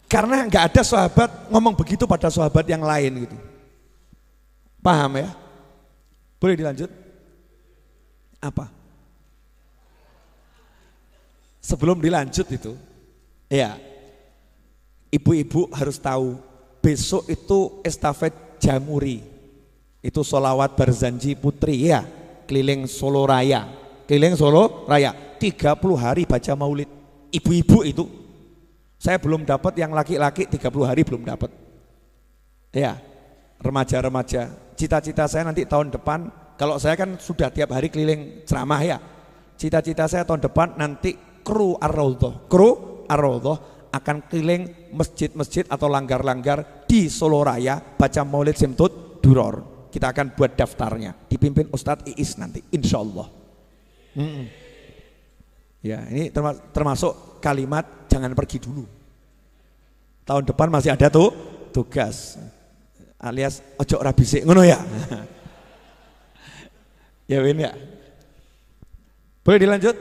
Speaker 1: Karena enggak ada sahabat ngomong begitu pada sahabat yang lain gitu. Paham ya? Boleh dilanjut? Apa? Sebelum dilanjut itu, ya ibu-ibu harus tahu besok itu estafet jamuri, itu sholawat barzanji putri ya. Keliling Solo Raya, 30 hari baca maulid. Ibu-ibu itu Saya belum dapat yang laki-laki 30 hari belum dapat. Ya, remaja-remaja. Cita-cita saya nanti tahun depan, kalau saya kan sudah tiap hari keliling ceramah ya. Cita-cita saya tahun depan nanti kru Ar-Raudhah akan keliling masjid-masjid atau langgar-langgar di Solo Raya baca Maulid Simtud Duror. Kita akan buat daftarnya, dipimpin Ustadz Iis nanti, insya Allah. Ya, ini termasuk kalimat jangan pergi dulu. Tahun depan masih ada tuh tugas, alias ojo rabisik ngono ya. Ya Win ya. Boleh dilanjut?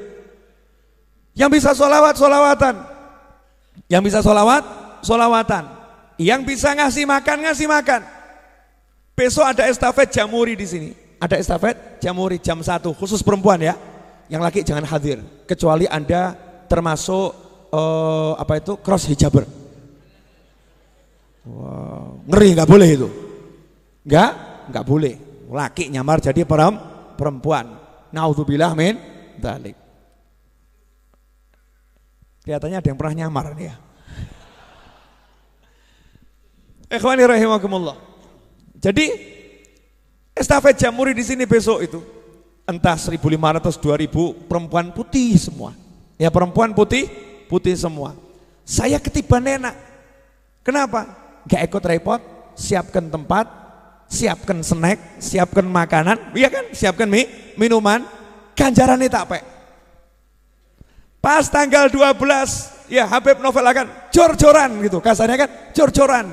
Speaker 1: Yang bisa sholawat, sholawatan. Yang bisa sholawat, sholawatan. Yang bisa ngasih makan, ngasih makan. Besok ada estafet jamuri di sini. Ada estafet jamuri jam 1 khusus perempuan ya. Yang laki jangan hadir, kecuali Anda termasuk cross hijaber. Wow, ngeri, nggak boleh itu. Nggak boleh. Laki nyamar jadi perempuan. Naudzubillah min dzalik. Kelihatannya ada yang pernah nyamar nih ya. Ikhwani rahimakumullah. Jadi estafet jamuri di sini besok itu entah 1.500 2.000 perempuan putih semua. Ya perempuan putih semua. Saya ketiban enak. Kenapa? Gak ikut repot, siapkan tempat, siapkan snack, siapkan makanan, iya kan? Siapkan minuman, ganjarannya tak pe. Pas tanggal 12, ya Habib Novel akan jor-joran gitu, kasarnya kan jor-joran.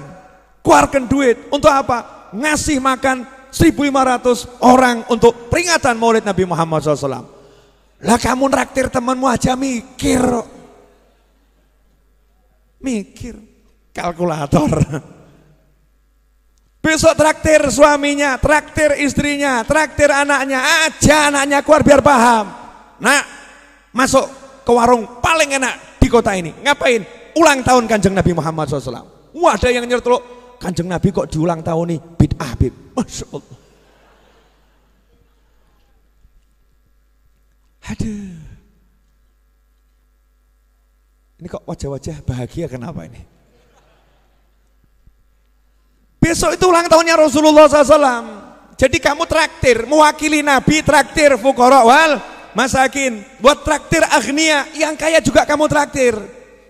Speaker 1: Keluarkan duit, untuk apa? Ngasih makan 1.500 orang untuk peringatan Maulid Nabi Muhammad SAW. Lah kamu traktir temanmu aja mikir, kalkulator. Besok traktir suaminya, traktir istrinya, traktir anaknya, aja anaknya keluar biar paham. Nah, masuk ke warung paling enak di kota ini. Ngapain? Ulang tahun Kanjeng Nabi Muhammad SAW. Wah, ada yang nyerteluk, Kanjeng Nabi kok diulang tahun nih, bid'ah bib. Masya Allah. Aduh. Ini kok wajah-wajah bahagia kenapa ini? Besok itu ulang tahunnya Rasulullah SAW. Jadi kamu traktir, mewakili Nabi, traktir fuqara wal masakin, buat traktir agnia, yang kaya juga kamu traktir.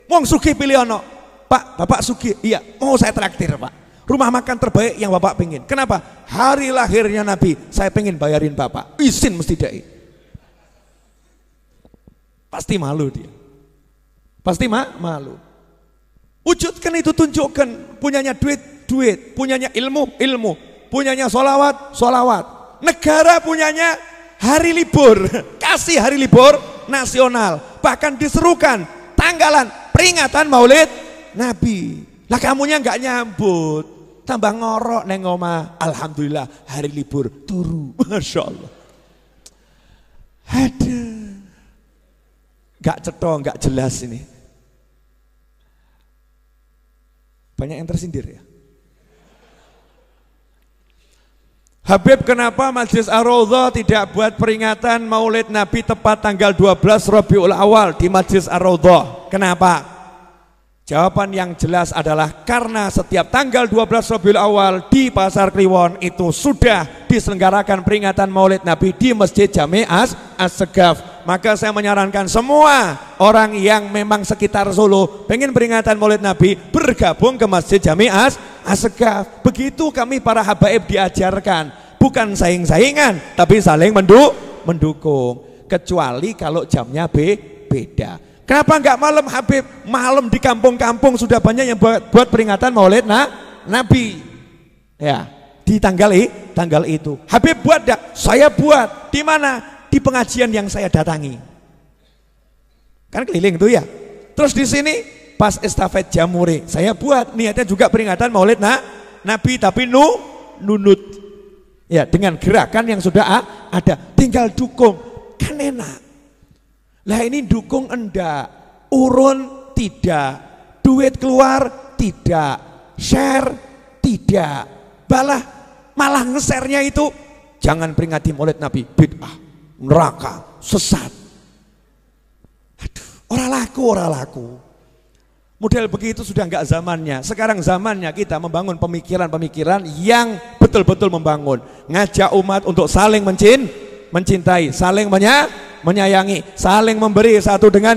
Speaker 1: Wong sugih pilih ono. Pak, Bapak sugih, iya, mau saya traktir Pak. Rumah makan terbaik yang Bapak pengen. Kenapa? Hari lahirnya Nabi, saya pengen bayarin Bapak. Izin mesti dai. Pasti malu dia. Pasti malu. Wujudkan itu, tunjukkan. Punyanya duit, punyanya ilmu, punyanya solawat. Negara punyanya hari libur, kasih hari libur nasional. Bahkan diserukan tanggalan peringatan Maulid Nabi. Lah kamunya nggak nyambut, tambah ngorok neng omah. Alhamdulillah hari libur turu, masya Allah. Aduh, nggak cetho, nggak jelas ini. Banyak yang tersindir ya. Habib, kenapa Majelis Ar-Raudhah tidak buat peringatan Maulid Nabi tepat tanggal 12 Rabiul Awal di Majelis Ar-Raudhah? Kenapa? Jawaban yang jelas adalah karena setiap tanggal 12 Rabiul Awal di Pasar Kliwon itu sudah diselenggarakan peringatan Maulid Nabi di Masjid Jami' As-Segaf. Maka saya menyarankan semua orang yang memang sekitar Solo pengen peringatan Maulid Nabi bergabung ke Masjid Jami' As-Segaf. Begitu kami para habaib diajarkan, bukan saing-saingan tapi saling mendukung. Kecuali kalau jamnya beda. Kenapa enggak malam Habib? Malam di kampung-kampung sudah banyak yang buat peringatan Maulid Nabi. Ya, di tanggal itu. Habib buat enggak? Saya buat. Di mana? Di pengajian yang saya datangi. Kan keliling tuh ya. Terus di sini pas estafet jamuri, saya buat niatnya juga peringatan Maulid Nabi tapi nunut. Ya, dengan gerakan yang sudah ada, tinggal dukung. Kan enak. Lah ini dukung enggak, urun tidak, duit keluar tidak, share tidak, malah nge-share-nya itu jangan peringati Maulid Nabi, bid'ah, neraka, sesat. Aduh, ora laku. Model begitu sudah enggak zamannya. Sekarang zamannya kita membangun pemikiran-pemikiran yang betul-betul membangun. Ngajak umat untuk saling mencintai, saling menyayangi, saling memberi satu dengan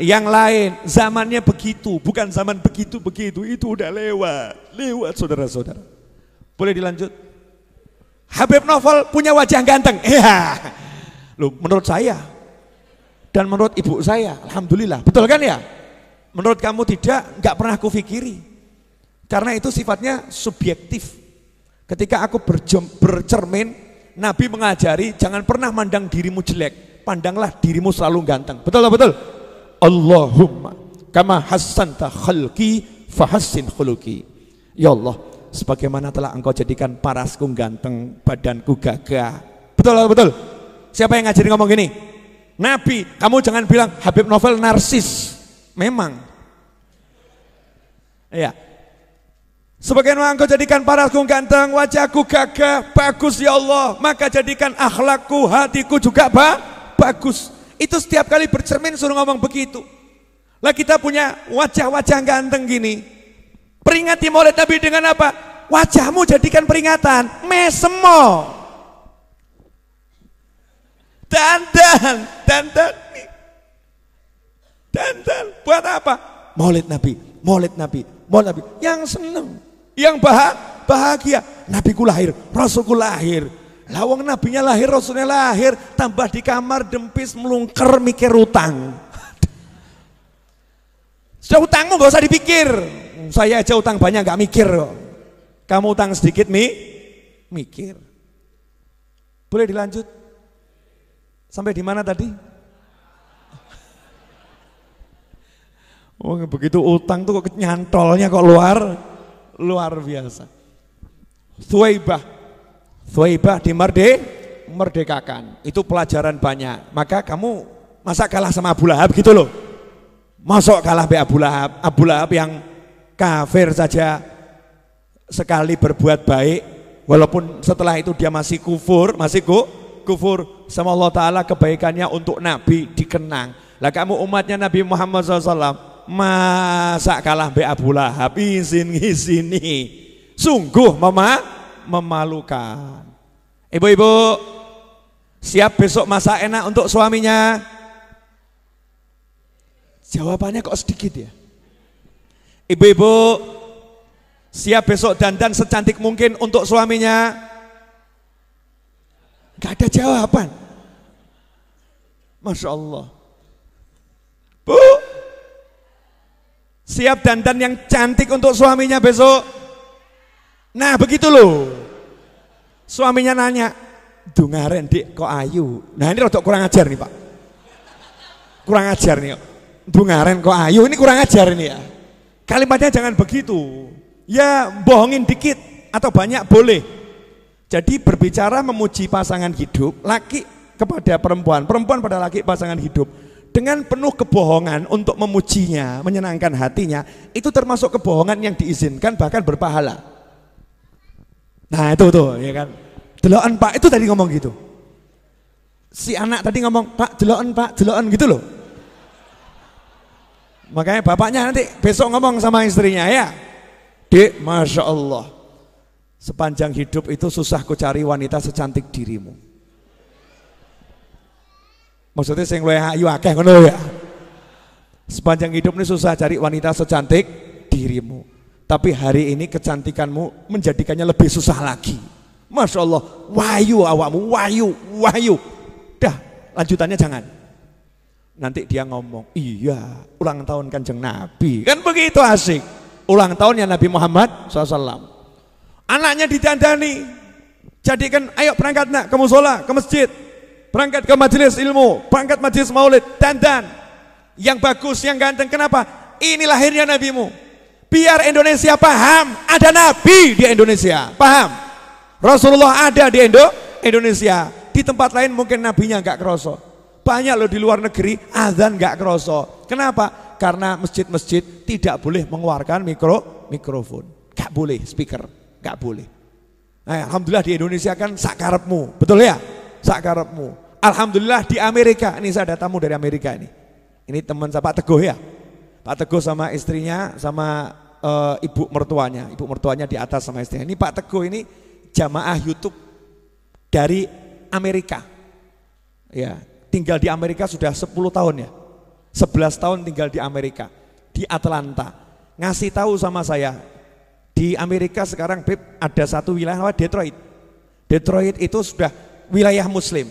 Speaker 1: yang lain. Zamannya begitu, bukan zaman begitu-begitu. Itu udah lewat saudara-saudara. Boleh dilanjut? Habib Novel punya wajah ganteng. Iya. Loh, menurut saya dan menurut ibu saya, alhamdulillah. Betul kan ya? Menurut kamu tidak, enggak pernah aku fikiri. Karena itu sifatnya subjektif. Ketika aku bercermin, Nabi mengajari jangan pernah mandang dirimu jelek, pandanglah dirimu selalu ganteng. Betul betul. Allahumma kama hassanta khalqi fahassin khuluqi. Ya Allah, sebagaimana telah engkau jadikan parasku ganteng, badanku gagah. Betul betul. Siapa yang ngajarin ngomong gini? Nabi. Kamu jangan bilang Habib Novel narsis. Memang, ya. Sebagaimana engkau jadikan parasku ganteng, wajahku gagah, bagus ya Allah, maka jadikan akhlakku, hatiku juga bagus. Itu setiap kali bercermin suruh ngomong begitu. Lah kita punya wajah-wajah ganteng gini, peringati maulid Nabi dengan apa? Wajahmu jadikan peringatan, mesemo, dandan. Dan buat apa? Maulid Nabi. Yang seneng, yang bahagia. Nabiku lahir, Rasulku lahir. Lawang nabinya lahir, Rasulnya lahir, tambah di kamar dempis melungker mikir utang. Sudah utangmu gak usah dipikir. Saya aja utang banyak gak mikir kok. Kamu utang sedikit mikir. Boleh dilanjut? Sampai di mana tadi? Oh, begitu utang tuh kok nyantolnya kok luar biasa. Thuwaibah dimerdekakan. Itu pelajaran banyak. Maka kamu masa kalah sama Abu Lahab gitu loh. Masuk kalah be Abu Lahab. Abu Lahab yang kafir saja sekali berbuat baik, walaupun setelah itu dia masih kufur sama Allah Ta'ala, kebaikannya untuk Nabi dikenang. Lah kamu umatnya Nabi Muhammad SAW masa kalah be Abu Lahab, izin-izini, sungguh memalukan. Ibu-ibu siap besok masak enak untuk suaminya? Jawabannya kok sedikit ya. Ibu-ibu siap besok dandan secantik mungkin untuk suaminya? Gak ada jawaban. Masya Allah. Bu, siap dandan yang cantik untuk suaminya besok? Nah begitu loh. Suaminya nanya, dungaren dik kok ayu. Nah ini rodok kurang ajar nih pak. Kurang ajar nih. Dungaren kok ayu, ini kurang ajar ini ya. Kalimatnya jangan begitu. Ya bohongin dikit atau banyak boleh. Jadi berbicara memuji pasangan hidup, laki kepada perempuan, perempuan pada laki pasangan hidup, dengan penuh kebohongan untuk memujinya, menyenangkan hatinya, itu termasuk kebohongan yang diizinkan bahkan berpahala. Nah itu tuh ya kan. Deloken pak, itu tadi ngomong gitu. Si anak tadi ngomong, pak deloken gitu loh. Makanya bapaknya nanti besok ngomong sama istrinya, ya Dek, Masya Allah, sepanjang hidup itu susah ku cari wanita secantik dirimu. Maksudnya sing luwih ayu akeh ngono ya. Sepanjang hidup ini susah cari wanita secantik dirimu. Tapi hari ini kecantikanmu menjadikannya lebih susah lagi. Masya Allah, wayu awakmu, wayu. Dah, lanjutannya jangan. Nanti dia ngomong, iya ulang tahun Kanjeng Nabi. Kan begitu asik. Ulang tahunnya Nabi Muhammad SAW. Anaknya didandani. Jadikan, ayo berangkat nak ke musola, ke masjid. Berangkat ke majelis ilmu, berangkat majelis maulid, dandan. Yang bagus, yang ganteng. Kenapa? Ini lahirnya nabimu. Biar Indonesia paham, ada Nabi di Indonesia. Paham? Rasulullah ada di Indonesia. Di tempat lain mungkin nabinya enggak kerosok. Banyak loh di luar negeri azan enggak kerosok. Kenapa? Karena masjid-masjid tidak boleh mengeluarkan mikrofon. Enggak boleh speaker, enggak boleh. Nah, alhamdulillah di Indonesia kan sakarepmu. Betul ya? Sakarepmu. Alhamdulillah di Amerika, ini saya ada tamu dari Amerika ini. Ini teman saya Pak Teguh ya. Pak Teguh sama istrinya sama ibu mertuanya di atas sama istrinya. Ini Pak Teguh ini jamaah YouTube dari Amerika. Ya, tinggal di Amerika sudah 10 tahun ya. 11 tahun tinggal di Amerika, di Atlanta. Ngasih tahu sama saya, di Amerika sekarang Beb ada satu wilayah Detroit. Detroit itu sudah wilayah muslim.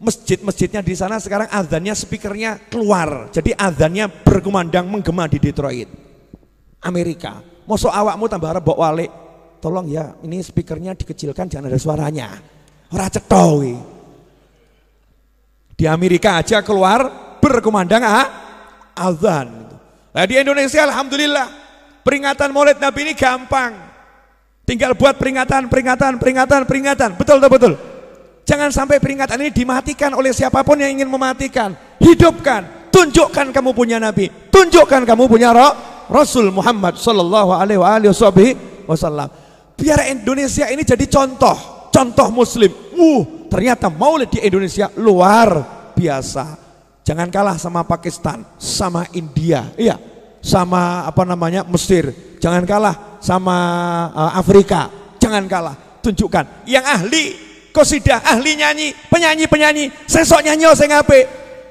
Speaker 1: Masjid-masjidnya di sana sekarang azannya speakernya keluar. Jadi azannya berkumandang menggema di Detroit. Amerika. Mosok awakmu tambah arep mbok walik. Tolong ya, ini speakernya dikecilkan jangan ada suaranya. Ora cetha kuwi. Di Amerika aja keluar berkumandang azan. Nah di Indonesia alhamdulillah peringatan Maulid Nabi ini gampang. Tinggal buat peringatan. Betul. Jangan sampai peringatan ini dimatikan oleh siapapun yang ingin mematikan. Hidupkan, tunjukkan kamu punya Nabi, tunjukkan kamu punya Rasul Muhammad sallallahu alaihi wasallam. Biar Indonesia ini jadi contoh muslim. Ternyata Maulid di Indonesia luar biasa. Jangan kalah sama Pakistan, sama India, iya, sama Mesir. Jangan kalah sama Afrika. Jangan kalah. Tunjukkan yang ahli qasidah, ahli nyanyi, penyanyi, sesok nyanyi sing apik.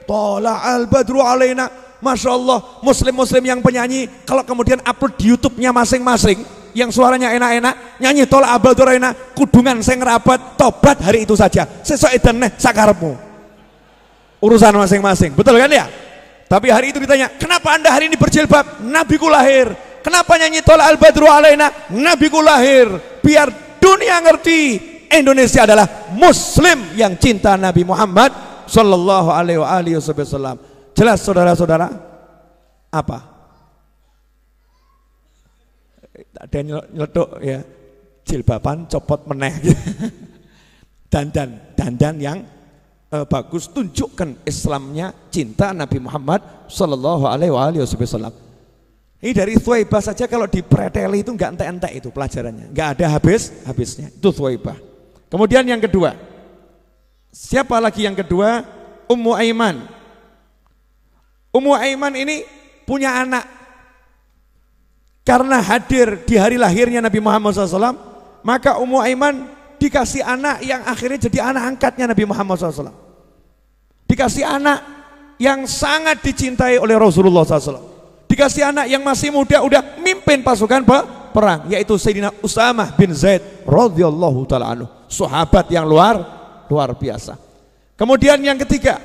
Speaker 1: Tola al badru alaina. Masya Allah, muslim yang penyanyi kalau kemudian upload di YouTube-nya masing-masing yang suaranya enak-enak, nyanyi tola al badru alaina, kudungan sing rapat, tobat hari itu saja. Sesok edan neh sakarepmu. Urusan masing-masing, betul kan ya? Tapi hari itu ditanya, kenapa Anda hari ini berjilbab? Nabiku lahir. Kenapa nyanyi tola al badru alaina? Nabiku lahir. Biar dunia ngerti Indonesia adalah muslim yang cinta Nabi Muhammad sallallahu alaihi wasallam. Jelas saudara-saudara? Apa? Ada nyeletuk ya. Jilbaban copot meneh. Dandan yang bagus, tunjukkan Islamnya, cinta Nabi Muhammad sallallahu alaihi wasallam. Ini dari Thuwaibah saja kalau dipreteli itu enggak entek-entek itu pelajarannya. Enggak ada habisnya. Itu Thuwaibah. Kemudian yang kedua, siapa lagi yang kedua? Ummu Aiman. Ummu Aiman ini punya anak. Karena hadir di hari lahirnya Nabi Muhammad SAW, maka Ummu Aiman dikasih anak yang akhirnya jadi anak angkatnya Nabi Muhammad SAW. Dikasih anak yang sangat dicintai oleh Rasulullah SAW. Dikasih anak yang masih muda, udah mimpin pasukan perang, yaitu Sayyidina Usamah bin Zaid radhiyallahu ta'ala anhu. Sahabat yang luar biasa. Kemudian yang ketiga,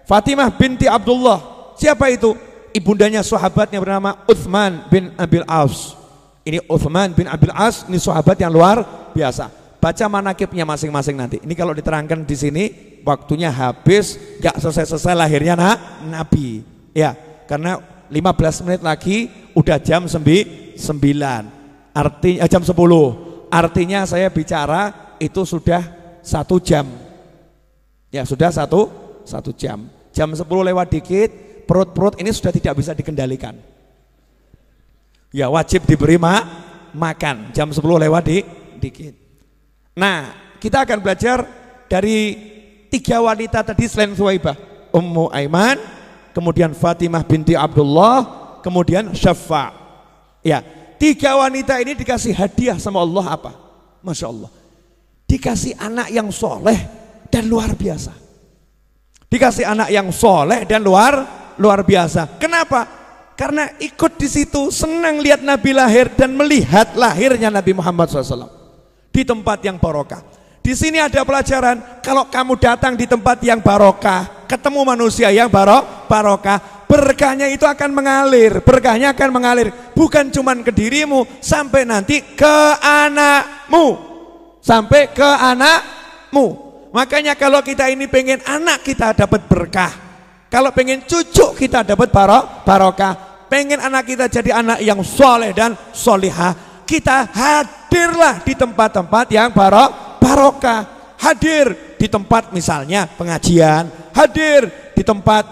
Speaker 1: Fatimah binti Abdullah. Siapa itu? Ibundanya sahabatnya bernama Uthman bin Abil As. Ini Uthman bin Abil As, ini sahabat yang luar biasa. Baca manakibnya masing-masing nanti. Ini kalau diterangkan di sini waktunya habis, gak selesai lahirnya Nabi. Ya, karena 15 menit lagi udah jam 9. Artinya jam 10. Artinya saya bicara itu sudah 1 jam. Ya, sudah satu jam. Jam 10 lewat dikit, perut ini sudah tidak bisa dikendalikan. Ya, wajib diberi makan. Jam 10 lewat dikit. Nah, kita akan belajar dari 3 wanita tadi selain Thuwaibah. Ummu Aiman, kemudian Fatimah binti Abdullah, kemudian Syafa'. Ya, 3 wanita ini dikasih hadiah sama Allah apa? Masya Allah. Dikasih anak yang soleh dan luar biasa. Dikasih anak yang soleh dan luar biasa. Kenapa? Karena ikut di situ, senang lihat Nabi lahir dan melihat lahirnya Nabi Muhammad SAW di tempat yang barokah. Di sini ada pelajaran, kalau kamu datang di tempat yang barokah, ketemu manusia yang barokah, berkahnya itu akan mengalir. Berkahnya akan mengalir, bukan cuman ke dirimu, sampai nanti ke anakmu. Sampai ke anakmu. Makanya kalau kita ini pengen anak kita dapat berkah, kalau pengen cucu kita dapat barokah, pengen anak kita jadi anak yang soleh dan solihah, kita hadirlah di tempat-tempat yang barokah. Hadir di tempat misalnya pengajian, hadir di tempat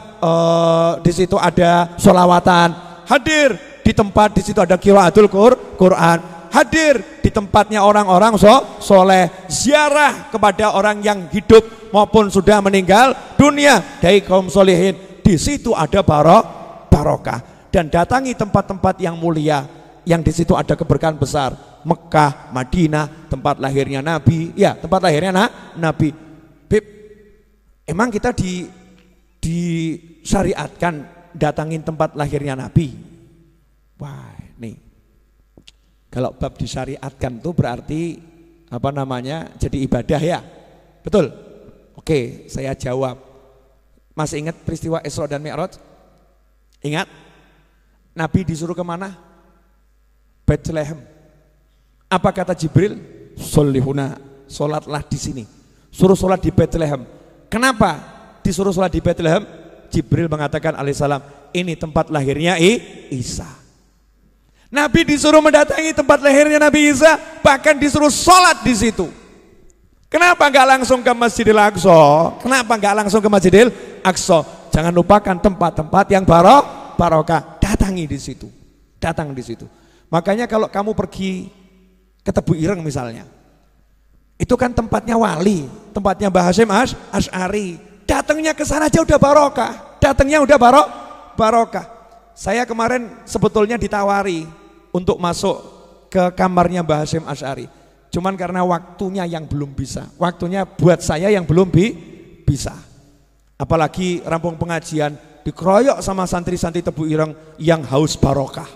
Speaker 1: di situ ada sholawatan, hadir di tempat di situ ada qiraatul Quran, hadir di tempatnya orang-orang soleh, ziarah kepada orang yang hidup maupun sudah meninggal dunia dari kaum solehin. Di situ ada barokah. dan datangi tempat-tempat yang mulia yang di situ ada keberkahan besar. Mekah, Madinah, tempat lahirnya Nabi, ya tempat lahirnya Nabi. Bib, emang kita disyariatkan datangin tempat lahirnya Nabi? Wah, nih. Kalau bab disyariatkan tuh berarti apa namanya? Jadi ibadah ya. Betul? Oke, saya jawab. Masih ingat peristiwa Isra dan Mi'raj? Ingat? Nabi disuruh kemana? Bethlehem. Apa kata Jibril? Sholihuna, sholatlah di sini. Suruh sholat di Bethlehem. Kenapa disuruh sholat di Bethlehem? Jibril mengatakan alaihissalam, ini tempat lahirnya Isa. Nabi disuruh mendatangi tempat lahirnya Nabi Isa, bahkan disuruh sholat di situ. Kenapa nggak langsung ke Masjidil Aqsa? Kenapa nggak langsung ke Masjidil Aqsa? Jangan lupakan tempat-tempat yang barokah. Datangi di situ. Datang di situ. Makanya kalau kamu pergi ke Tebu Ireng misalnya, itu kan tempatnya wali, tempatnya Mbah Hasyim Asy'ari. Datangnya ke sana aja udah barokah. Datangnya udah barokah. Saya kemarin sebetulnya ditawari untuk masuk ke kamarnya Mbah Hasyim Asy'ari. Cuman karena waktunya yang belum bisa. Waktunya buat saya yang belum bisa. Apalagi rampung pengajian dikeroyok sama santri-santri Tebu Ireng yang haus barokah.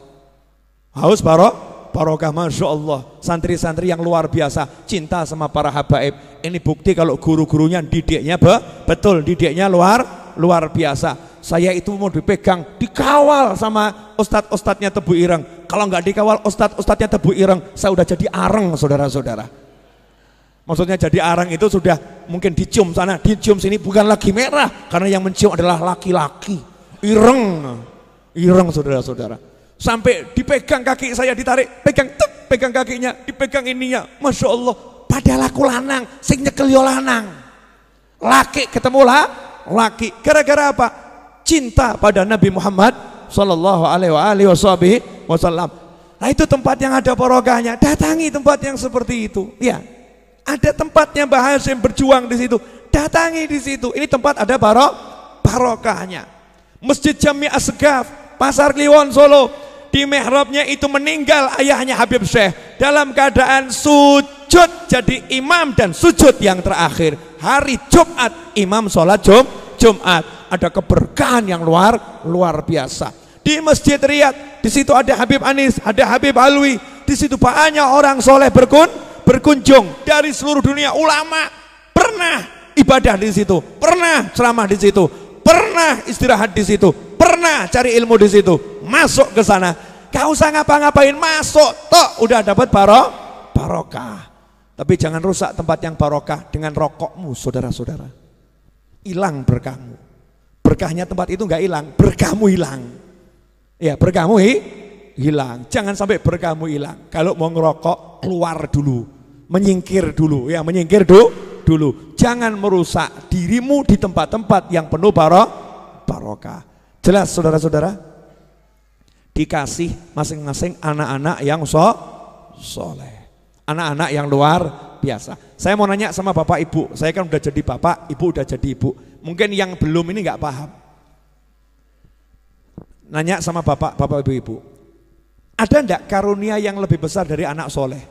Speaker 1: Haus barokah, Masya Allah. Santri-santri yang luar biasa, cinta sama para habaib. Ini bukti kalau guru-gurunya didiknya betul, didiknya luar biasa. Saya itu mau dipegang, dikawal sama ustadz-ustadznya Tebu Ireng. Kalau nggak dikawal ustadz-ustadznya Tebu Ireng, saya udah jadi areng, saudara-saudara. Maksudnya jadi areng itu sudah mungkin dicium sana, dicium sini, bukan lagi merah, karena yang mencium adalah laki-laki. Ireng, saudara-saudara. Sampai dipegang kaki saya, ditarik, pegang kakinya, dipegang ininya, Masya Allah. Padahal aku lanang, sing nyekel yo lanang. Laki ketemu laki. Gara-gara apa? Cinta pada Nabi Muhammad Sallallahu Alaihi Wasallam. Nah itu tempat yang ada barokahnya. Datangi tempat yang seperti itu. Ya, ada tempatnya Mbah Hasyim berjuang di situ. Datangi di situ. Ini tempat ada barokahnya. Masjid Jami Asgaf, Pasar Kliwon Solo. Di mihrabnya itu meninggal ayahnya Habib Syekh dalam keadaan sujud, jadi imam dan sujud yang terakhir hari Jumat, imam sholat Jumat. Ada keberkahan yang luar biasa. Di Masjid Riyadh, di situ ada Habib Anis, ada Habib Alwi. Di situ banyak orang soleh berkunjung dari seluruh dunia. Ulama pernah ibadah di situ, pernah ceramah di situ, pernah istirahat di situ, pernah cari ilmu di situ. Masuk ke sana, gak usah ngapa-ngapain, masuk toh udah dapat barokah. Tapi jangan rusak tempat yang barokah dengan rokokmu, saudara-saudara. Hilang berkahmu. Berkahnya tempat itu nggak hilang, berkahmu hilang. Ya, berkahmu hilang. Jangan sampai berkahmu hilang. Kalau mau ngerokok, keluar dulu, menyingkir dulu, ya menyingkir dulu. Jangan merusak dirimu di tempat-tempat yang penuh barokah. Jelas, saudara-saudara? Dikasih masing-masing anak-anak yang soleh, anak-anak yang luar biasa. Saya mau nanya sama bapak ibu, saya kan udah jadi bapak, ibu udah jadi ibu. Mungkin yang belum ini nggak paham. Nanya sama bapak ibu-ibu, ada enggak karunia yang lebih besar dari anak soleh?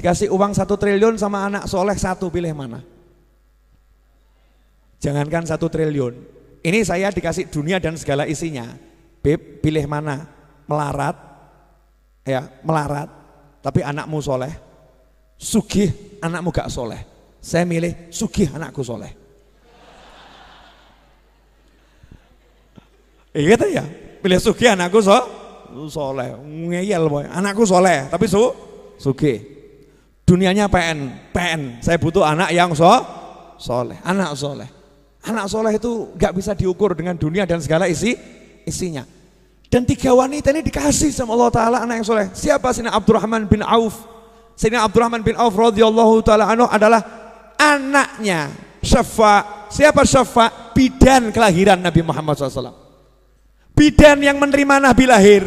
Speaker 1: Dikasih uang 1 triliun sama anak soleh 1, pilih mana? Jangankan 1 triliun. Ini saya dikasih dunia dan segala isinya. Beb, pilih mana? Melarat, ya melarat, tapi anakmu soleh. Sugih, anakmu gak soleh. Saya milih sugih, anakku soleh. Gitu ya, pilih sugih, anakku soleh. Ngeyel boy, anakku soleh, tapi sugih. Dunianya PN. Saya butuh anak yang soleh, anak soleh. Anak soleh itu gak bisa diukur dengan dunia dan segala isinya. Dan 3 wanita ini dikasih sama Allah Ta'ala anak yang soleh. Siapa? Sayyidina Abdurrahman bin Auf. Sayyidina Abdurrahman bin Auf radhiyallahu ta'ala anhu adalah anaknya Syafa. Siapa Syafa? Bidan kelahiran Nabi Muhammad SAW. Bidan yang menerima Nabi lahir,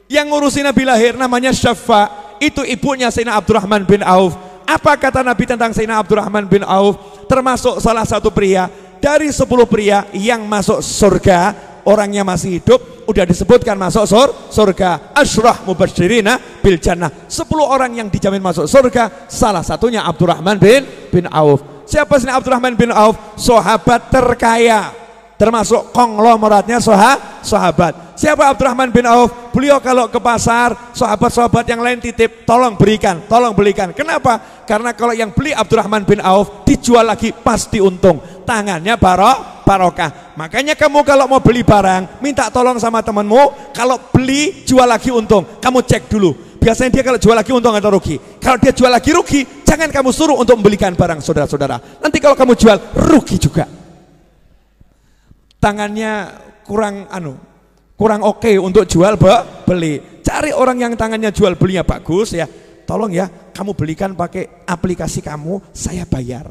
Speaker 1: yang ngurusin Nabi lahir, namanya Syafa. Itu ibunya Sayyidina Abdurrahman bin Auf. Apa kata Nabi tentang Sayyidina Abdurrahman bin Auf? Termasuk salah satu pria dari 10 pria yang masuk surga orangnya masih hidup, udah disebutkan masuk surga. Asyrah mubasyirina bil jannah. 10 orang yang dijamin masuk surga, salah satunya Abdurrahman bin Auf. Siapa sih Abdurrahman bin Auf? Sahabat terkaya, termasuk konglomeratnya sahabat. Siapa Abdurrahman bin Auf? Beliau kalau ke pasar, sahabat-sahabat yang lain titip, tolong berikan, tolong belikan. Kenapa? Karena kalau yang beli Abdurrahman bin Auf, dijual lagi pasti untung. Tangannya barokah. Makanya kamu kalau mau beli barang, minta tolong sama temanmu, kalau beli jual lagi untung. Kamu cek dulu. Biasanya dia kalau jual lagi untung atau rugi. Kalau dia jual lagi rugi, jangan kamu suruh untuk membelikan barang saudara-saudara. Nanti kalau kamu jual, rugi juga. Tangannya kurang oke untuk jual beli. Cari orang yang tangannya jual belinya bagus ya. Tolong ya, kamu belikan pakai aplikasi kamu, saya bayar.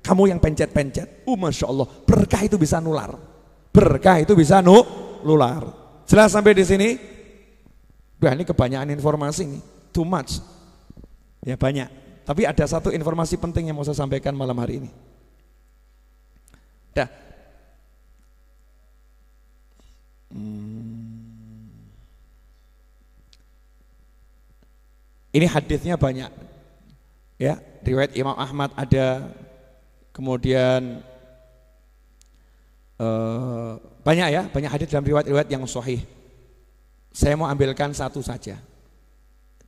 Speaker 1: Kamu yang pencet-pencet. Masya Allah, berkah itu bisa nular. Berkah itu bisa nular. Jelas sampai di sini? Wah, ini kebanyakan informasi nih, too much. Ya banyak. Tapi ada satu informasi penting yang mau saya sampaikan malam hari ini. Dah. Ini hadisnya banyak, ya, riwayat Imam Ahmad ada, kemudian banyak ya, banyak hadis dalam riwayat-riwayat yang sahih. Saya mau ambilkan satu saja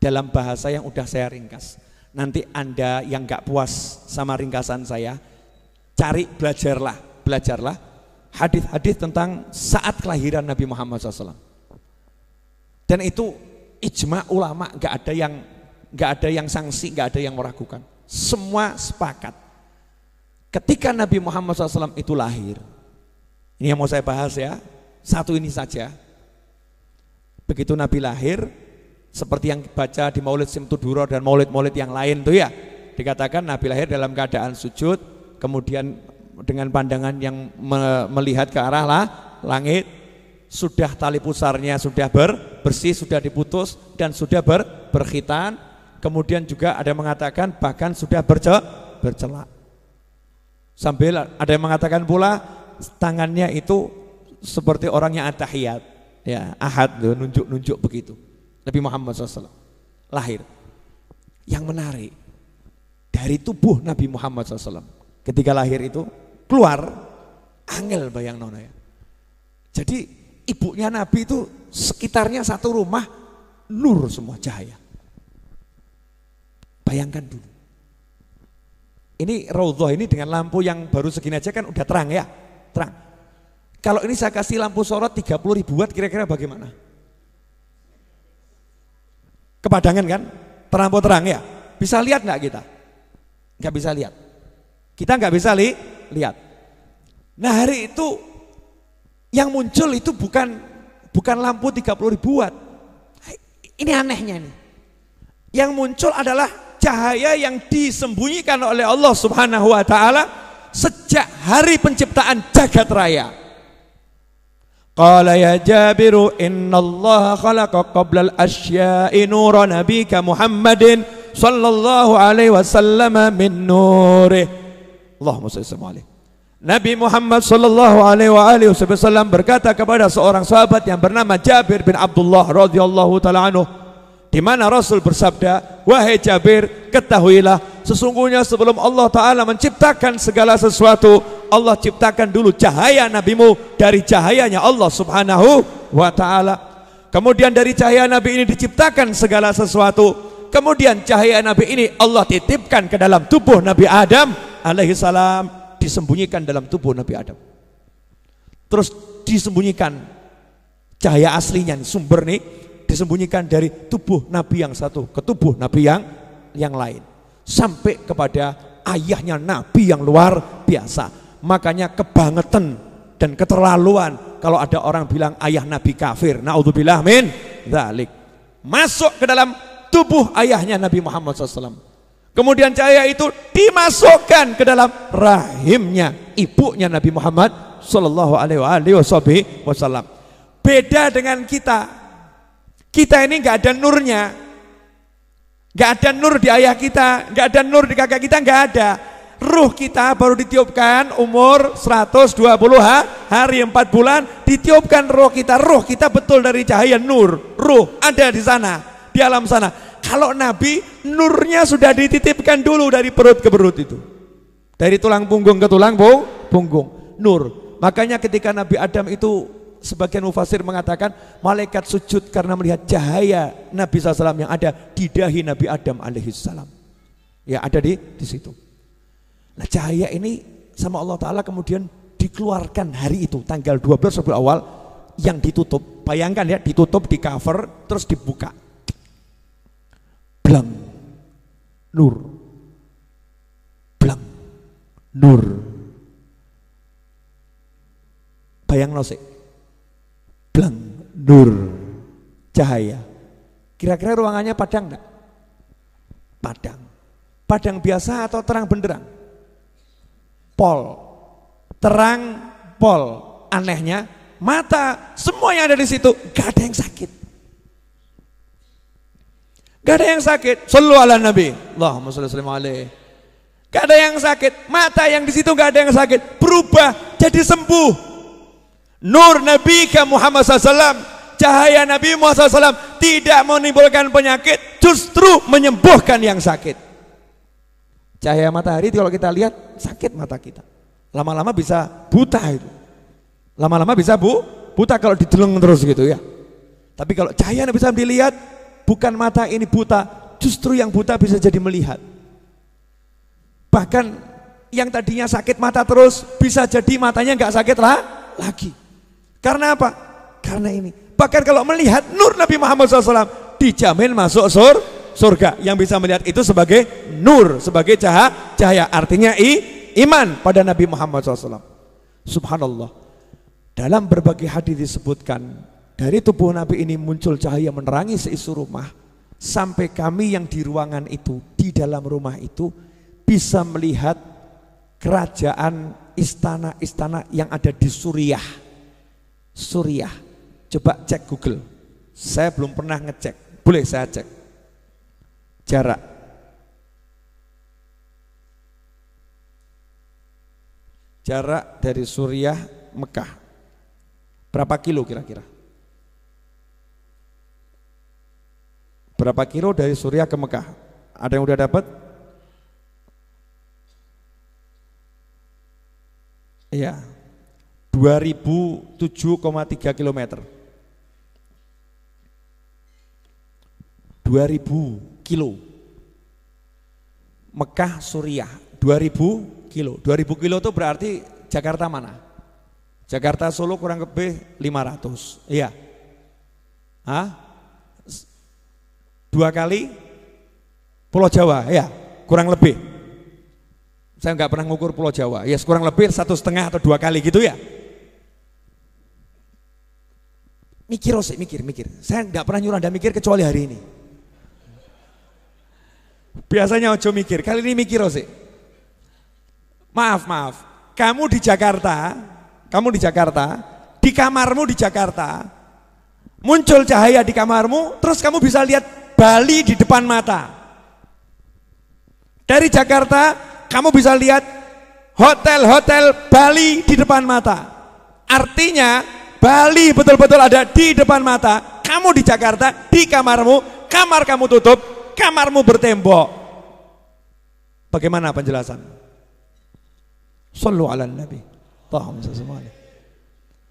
Speaker 1: dalam bahasa yang udah saya ringkas. Nanti Anda yang gak puas sama ringkasan saya, belajarlah hadis-hadis tentang saat kelahiran Nabi Muhammad SAW. Dan itu ijma ulama, gak ada yang sanksi, gak ada yang meragukan. Semua sepakat. Ketika Nabi Muhammad SAW itu lahir, ini yang mau saya bahas ya, satu ini saja. Begitu Nabi lahir, seperti yang baca di Maulid Simtuduro dan maulid-maulid yang lain tuh ya, dikatakan Nabi lahir dalam keadaan sujud, kemudian dengan pandangan yang melihat ke arah langit, sudah tali pusarnya sudah bersih, sudah diputus dan sudah berkhitan. Kemudian juga ada yang mengatakan bahkan sudah bercelak. Sambil ada yang mengatakan pula tangannya itu seperti orang yang at-tahiyat. Ya, ahad, nunjuk-nunjuk begitu. Nabi Muhammad SAW lahir. Yang menarik, dari tubuh Nabi Muhammad SAW ketika lahir itu keluar angel, bayang nona ya. Jadi ibunya Nabi itu sekitarnya satu rumah nur semua cahaya. Bayangkan dulu. Ini raudhah ini dengan lampu yang baru segini aja kan udah terang ya, terang. Kalau ini saya kasih lampu sorot 30.000 watt, kira-kira bagaimana? Kepadangan kan? Terlampau terang ya? Bisa lihat nggak kita? Nggak bisa lihat. Kita nggak bisa lihat. Nah hari itu yang muncul itu bukan lampu 30.000 watt. Ini anehnya nih. Yang muncul adalah cahaya yang disembunyikan oleh Allah Subhanahu wa taala sejak hari penciptaan jagat raya. Qala ya Jabiru innallaha khalaqa qabla al-asya'i nura nabika Muhammadin sallallahu alaihi wasallam min nurih. Allahumma shalli alaihi. Nabi Muhammad sallallahu alaihi wasallam berkata kepada seorang sahabat yang bernama Jabir bin Abdullah radhiyallahu taala anhu, di mana Rasul bersabda, wahai Jabir, ketahuilah sesungguhnya sebelum Allah Ta'ala menciptakan segala sesuatu, Allah ciptakan dulu cahaya nabimu dari cahayanya Allah Subhanahu wa Ta'ala. Kemudian dari cahaya Nabi ini diciptakan segala sesuatu. Kemudian cahaya Nabi ini Allah titipkan ke dalam tubuh Nabi Adam alaihi salam, disembunyikan dalam tubuh Nabi Adam. Terus disembunyikan cahaya aslinya, sumber nih disembunyikan dari tubuh Nabi yang satu ke tubuh Nabi yang lain, sampai kepada ayahnya Nabi yang luar biasa. Makanya kebangetan dan keterlaluan kalau ada orang bilang ayah Nabi kafir, naudzubillah min dzalik. Masuk ke dalam tubuh ayahnya Nabi Muhammad SAW, kemudian cahaya itu dimasukkan ke dalam rahimnya ibunya Nabi Muhammad Sallallahu Alaihi Wasallam. Beda dengan kita ini nggak ada nurnya, nggak ada nur di ayah kita, nggak ada nur di kakak kita, nggak ada. Ruh kita baru ditiupkan umur 120 hari 4 bulan, ditiupkan ruh kita betul dari cahaya nur. Ruh ada di sana, di alam sana. Kalau Nabi, nurnya sudah dititipkan dulu dari perut ke perut itu. Dari tulang punggung ke tulang punggung, nur. Makanya ketika Nabi Adam itu, sebagian mufasir mengatakan malaikat sujud karena melihat cahaya Nabi SAW yang ada di dahi Nabi Adam alaihissalam. Ya ada di situ. Nah cahaya ini sama Allah Ta'ala kemudian dikeluarkan hari itu tanggal 12 Rabiul Awal yang ditutup. Bayangkan ya, ditutup, di cover, terus dibuka. Blang, nur. Blang, nur. Bayang nosik. Blang, nur, cahaya. Kira-kira ruangannya padang enggak? Padang. Padang biasa atau terang benderang? Pol. Terang pol. Anehnya mata semua yang ada di situ gak ada yang sakit. Gak ada yang sakit. Shallu ala Nabi. Allahumma shalli alaihi. Gak ada yang sakit. Mata yang di situ gak ada yang sakit. Berubah jadi sembuh. Nur Nabi Muhammad SAW, cahaya Nabi Muhammad SAW tidak menimbulkan penyakit, justru menyembuhkan yang sakit. Cahaya matahari kalau kita lihat sakit mata kita, lama-lama bisa buta itu, lama-lama bisa buta kalau dideleng terus gitu ya. Tapi kalau cahaya bisa dilihat, bukan mata ini buta, justru yang buta bisa jadi melihat. Bahkan yang tadinya sakit mata terus bisa jadi matanya nggak sakit lagi. Karena apa? Karena ini. Bahkan kalau melihat nur Nabi Muhammad SAW dijamin masuk surga. Yang bisa melihat itu sebagai nur, sebagai cahaya. Artinya iman pada Nabi Muhammad SAW. Subhanallah. Dalam berbagai hadis disebutkan dari tubuh Nabi ini muncul cahaya menerangi seisi rumah, sampai kami yang di ruangan itu, di dalam rumah itu bisa melihat kerajaan istana-istana yang ada di Suriah. Suriah, coba cek Google. Saya belum pernah ngecek, boleh saya cek jarak. Jarak dari Suriah Mekah berapa kilo kira-kira? Berapa kilo dari Suriah ke Mekah? Ada yang udah dapat? Iya, 2007,3 km. 2000 kilo. Mekah Suriah 2000 kilo. 2000 kilo itu berarti Jakarta mana? Jakarta Solo kurang lebih 500. Iya. Hah? 2 kali Pulau Jawa, ya, kurang lebih. Saya nggak pernah ngukur Pulau Jawa. Ya, kurang lebih 1,5 atau 2 kali gitu ya. Mikir. Saya nggak pernah nyuruh Anda mikir kecuali hari ini. Biasanya ojo mikir, kali ini mikir sih. Maaf. Kamu di Jakarta, di kamarmu di Jakarta, muncul cahaya di kamarmu, terus kamu bisa lihat Bali di depan mata. Dari Jakarta, kamu bisa lihat hotel-hotel Bali di depan mata. Artinya Bali betul-betul ada di depan mata. Kamu di Jakarta, di kamarmu, kamar kamu tutup, kamarmu bertembok. Bagaimana penjelasan? Shallu ala Nabi.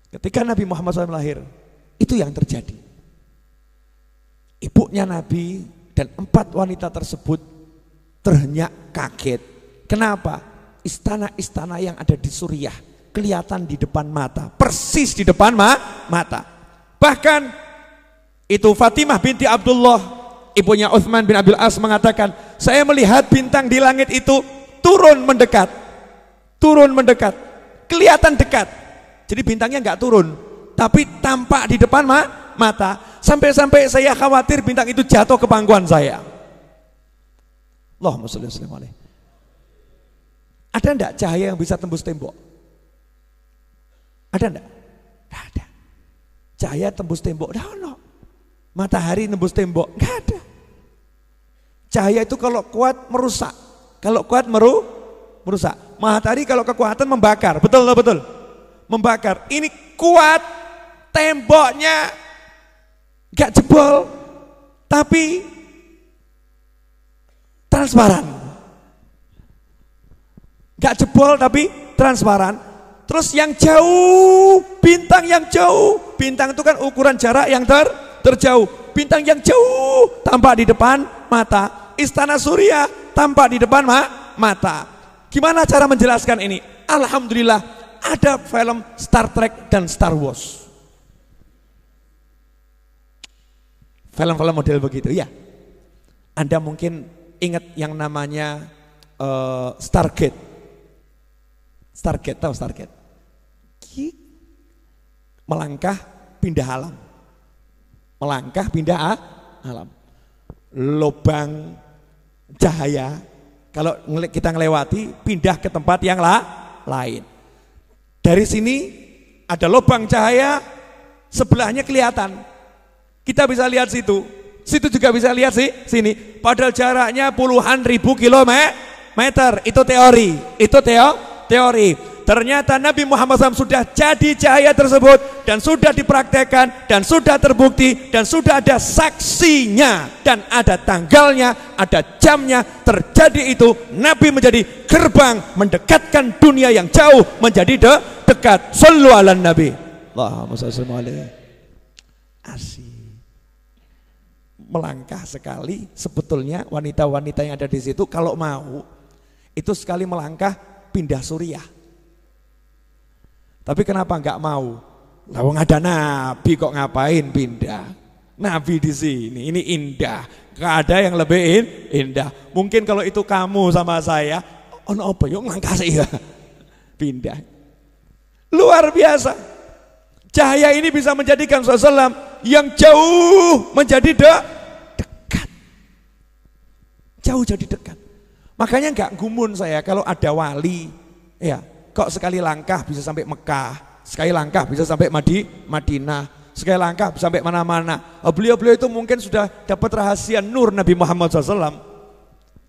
Speaker 1: Ketika Nabi Muhammad SAW lahir, itu yang terjadi. Ibunya Nabi dan 4 wanita tersebut terhenyak kaget. Kenapa? Istana-istana yang ada di Suriah kelihatan di depan mata, persis di depan mata. Bahkan itu Fatimah binti Abdullah, ibunya Utsman bin Abil As mengatakan, saya melihat bintang di langit itu turun mendekat, kelihatan dekat. Jadi bintangnya nggak turun, tapi tampak di depan mata. Sampai-sampai saya khawatir bintang itu jatuh ke pangkuan saya. Allahumma sholli alaihi. Ada enggak cahaya yang bisa tembus tembok? Ada enggak? Enggak ada. Cahaya tembus tembok, enggak ada. Matahari tembus tembok, enggak ada. Cahaya itu kalau kuat merusak, kalau kuat merusak. Matahari kalau kekuatan membakar, betul atau betul? Membakar. Ini kuat, temboknya gak jebol, tapi transparan. Gak jebol tapi transparan. Terus yang jauh, bintang yang jauh, bintang itu kan ukuran jarak yang terjauh. Bintang yang jauh tampak di depan mata. Istana Surya tampak di depan mata. Gimana cara menjelaskan ini? Alhamdulillah ada film Star Trek dan Star Wars. Film-film model begitu ya. Anda mungkin ingat yang namanya Stargate. Stargate, tahu Stargate? Melangkah pindah alam. Melangkah pindah alam. Lubang cahaya, kalau kita ngelewati pindah ke tempat yang lain. Dari sini ada lubang cahaya, sebelahnya kelihatan. Kita bisa lihat situ. Situ juga bisa lihat sini. Padahal jaraknya puluhan ribu kilometer. Itu teori. Itu teori. Ternyata Nabi Muhammad SAW sudah jadi cahaya tersebut dan sudah dipraktekkan dan sudah terbukti dan sudah ada saksinya dan ada tanggalnya, ada jamnya. Terjadi itu, Nabi menjadi gerbang mendekatkan dunia yang jauh menjadi dekat. Shallu ala Nabi. Allahumma shalli alaihi. Asik. Melangkah sekali, sebetulnya wanita-wanita yang ada di situ kalau mau itu sekali melangkah pindah Suriah. Tapi kenapa enggak mau? Lawang ada Nabi kok ngapain pindah? Nabi di sini, ini indah. Gak ada yang lebih indah. Mungkin kalau itu kamu sama saya, ono apa yuk ngangkah sih ya? Pindah. Luar biasa. Cahaya ini bisa menjadikan Rasulullah yang jauh menjadi dekat. Jauh jadi dekat. Makanya enggak gumun saya kalau ada wali, ya. Kok sekali langkah bisa sampai Mekah, sekali langkah bisa sampai Madinah, sekali langkah bisa sampai mana-mana. Beliau-beliau itu mungkin sudah dapat rahasia nur Nabi Muhammad SAW.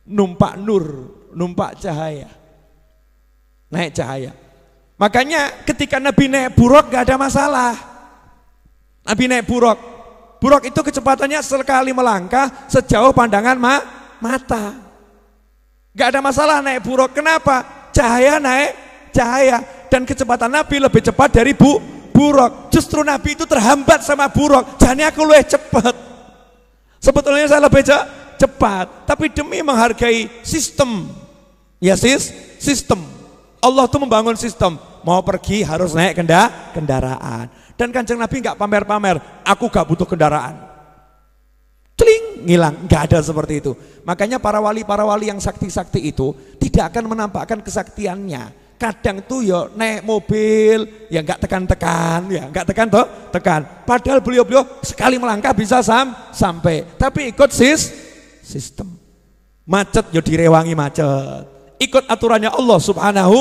Speaker 1: Numpak nur, numpak cahaya, naik cahaya. Makanya ketika Nabi naik buruk gak ada masalah. Nabi naik buruk, buruk itu kecepatannya sekali melangkah sejauh pandangan mata. Gak ada masalah naik buruk. Kenapa? Cahaya naik cahaya dan kecepatan Nabi lebih cepat dari buruk. Justru Nabi itu terhambat sama buruk. Jadi aku lebih cepat. Sebetulnya saya lebih cepat, tapi demi menghargai sistem. Ya sistem. Allah tuh membangun sistem. Mau pergi harus naik kendaraan. Dan Kanjeng Nabi nggak pamer-pamer. Aku gak butuh kendaraan. Cling, ngilang, nggak ada seperti itu. Makanya para wali yang sakti-sakti itu tidak akan menampakkan kesaktiannya. Kadang tuh ya naik mobil, ya nggak tekan-tekan, ya nggak tekan. Padahal beliau sekali melangkah bisa sampai. Tapi ikut sistem. Macet ya direwangi macet. Ikut aturannya Allah Subhanahu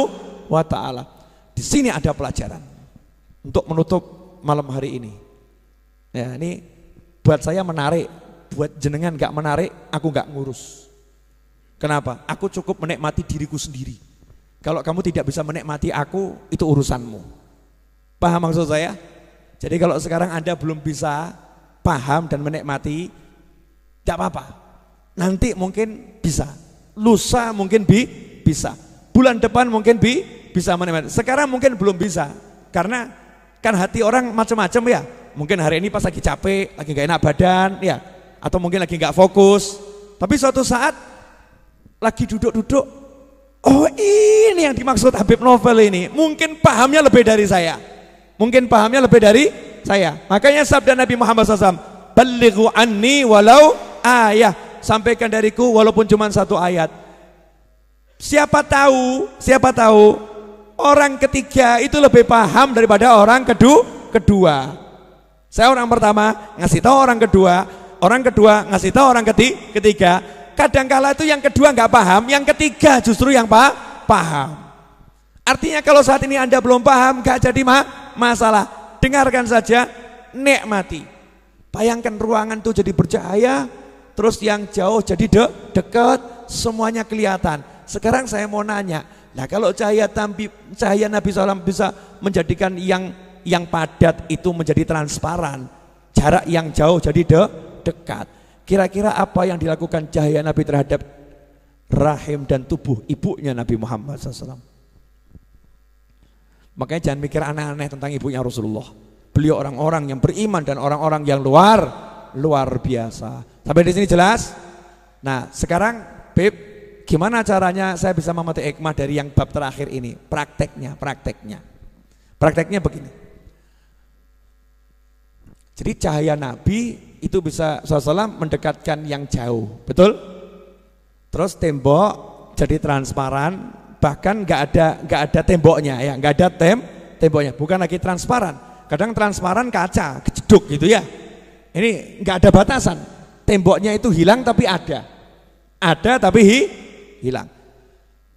Speaker 1: wa Ta'ala. Di sini ada pelajaran untuk menutup malam hari ini. Ya ini buat saya menarik, buat jenengan nggak menarik, aku nggak ngurus. Kenapa? Aku cukup menikmati diriku sendiri. Kalau kamu tidak bisa menikmati aku, itu urusanmu. Paham maksud saya? Jadi kalau sekarang Anda belum bisa paham dan menikmati, tidak apa-apa. Nanti mungkin bisa. Lusa mungkin bisa. Bulan depan mungkin bisa menikmati. Sekarang mungkin belum bisa. Karena kan hati orang macam-macam ya. Mungkin hari ini pas lagi capek, lagi gak enak badan, ya. Atau mungkin lagi gak fokus. Tapi suatu saat lagi duduk-duduk, oh ini yang dimaksud Habib Novel ini. Mungkin pahamnya lebih dari saya. Makanya sabda Nabi Muhammad SAW, balighu anni walau ayah. Sampaikan dariku walaupun cuma satu ayat. Siapa tahu orang ketiga itu lebih paham daripada orang kedua. Saya orang pertama ngasih tahu orang kedua ngasih tahu orang ketiga. Kadangkala itu yang kedua nggak paham, yang ketiga justru yang paham. Artinya kalau saat ini Anda belum paham, nggak jadi masalah. Dengarkan saja, nikmati. Bayangkan ruangan itu jadi bercahaya, terus yang jauh jadi dekat, semuanya kelihatan. Sekarang saya mau nanya, Nah kalau cahaya Nabi SAW bisa menjadikan yang padat itu menjadi transparan, jarak yang jauh jadi dekat. Kira-kira apa yang dilakukan cahaya Nabi terhadap rahim dan tubuh ibunya Nabi Muhammad SAW? Makanya jangan mikir aneh-aneh tentang ibunya Rasulullah. Beliau orang-orang yang beriman dan orang-orang yang luar biasa. Sampai di sini jelas? Nah sekarang Beb, gimana caranya saya bisa memetik hikmah dari yang bab terakhir ini? Prakteknya begini. Jadi cahaya Nabi itu bisa SAW mendekatkan yang jauh, betul? Terus tembok jadi transparan, bahkan nggak ada temboknya ya, nggak ada temboknya, bukan lagi transparan. Kadang transparan kaca, kejeduk gitu ya. Ini nggak ada batasan, temboknya itu hilang tapi ada tapi hilang.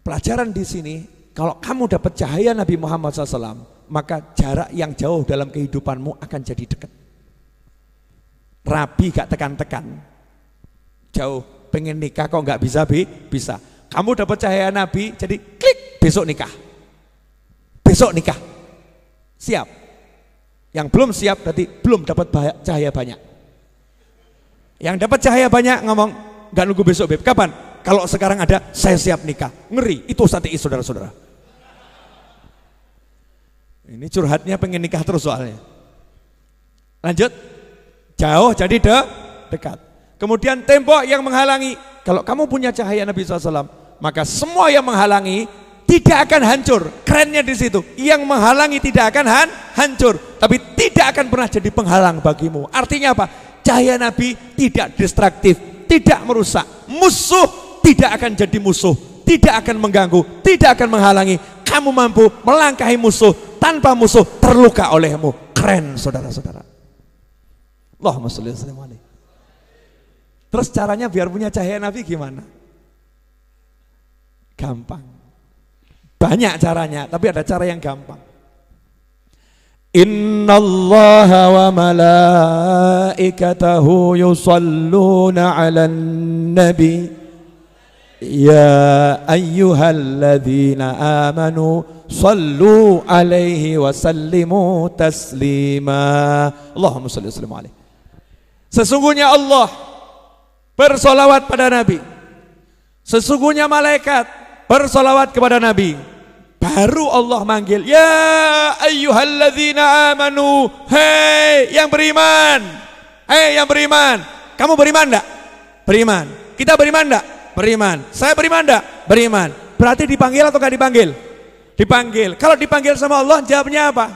Speaker 1: Pelajaran di sini, kalau kamu dapat cahaya Nabi Muhammad SAW, maka jarak yang jauh dalam kehidupanmu akan jadi dekat. Rabi gak tekan-tekan, jauh pengen nikah kok gak bisa. Kamu dapat cahaya Nabi, jadi klik, besok nikah, siap. Yang belum siap berarti belum dapat cahaya banyak. Yang dapat cahaya banyak ngomong, gak nunggu besok Beb, kapan? Kalau sekarang ada, saya siap nikah. Ngeri, itu strategi saudara-saudara. Ini curhatnya pengen nikah terus soalnya. Lanjut, jauh jadi dekat. Kemudian tembok yang menghalangi. Kalau kamu punya cahaya Nabi SAW, maka semua yang menghalangi tidak akan hancur. Kerennya di situ, yang menghalangi tidak akan hancur, tapi tidak akan pernah jadi penghalang bagimu. Artinya apa? Cahaya Nabi tidak destruktif, tidak merusak. Musuh tidak akan jadi musuh, tidak akan mengganggu, tidak akan menghalangi. Kamu mampu melangkahi musuh tanpa musuh terluka olehmu. Keren saudara-saudara. Allahumma sholli wa sallim alaihi. Terus caranya biar punya cahaya Nabi gimana? Gampang. Banyak caranya, tapi ada cara yang gampang. Innallaha wa malaikatahu yusalluna 'alan nabi ya ayyuhalladzina amanu sallu 'alaihi wa sallimu taslima. Allahumma shalli wa sallim alaihi. Sesungguhnya Allah bersolawat pada Nabi, sesungguhnya malaikat bersolawat kepada Nabi. Baru Allah manggil, ya ayyuhalladzina amanu, hei yang beriman, kamu beriman enggak? Beriman. Kita beriman enggak? Beriman. Saya beriman enggak? Beriman. Berarti dipanggil atau enggak dipanggil? Dipanggil. Kalau dipanggil sama Allah, jawabnya apa?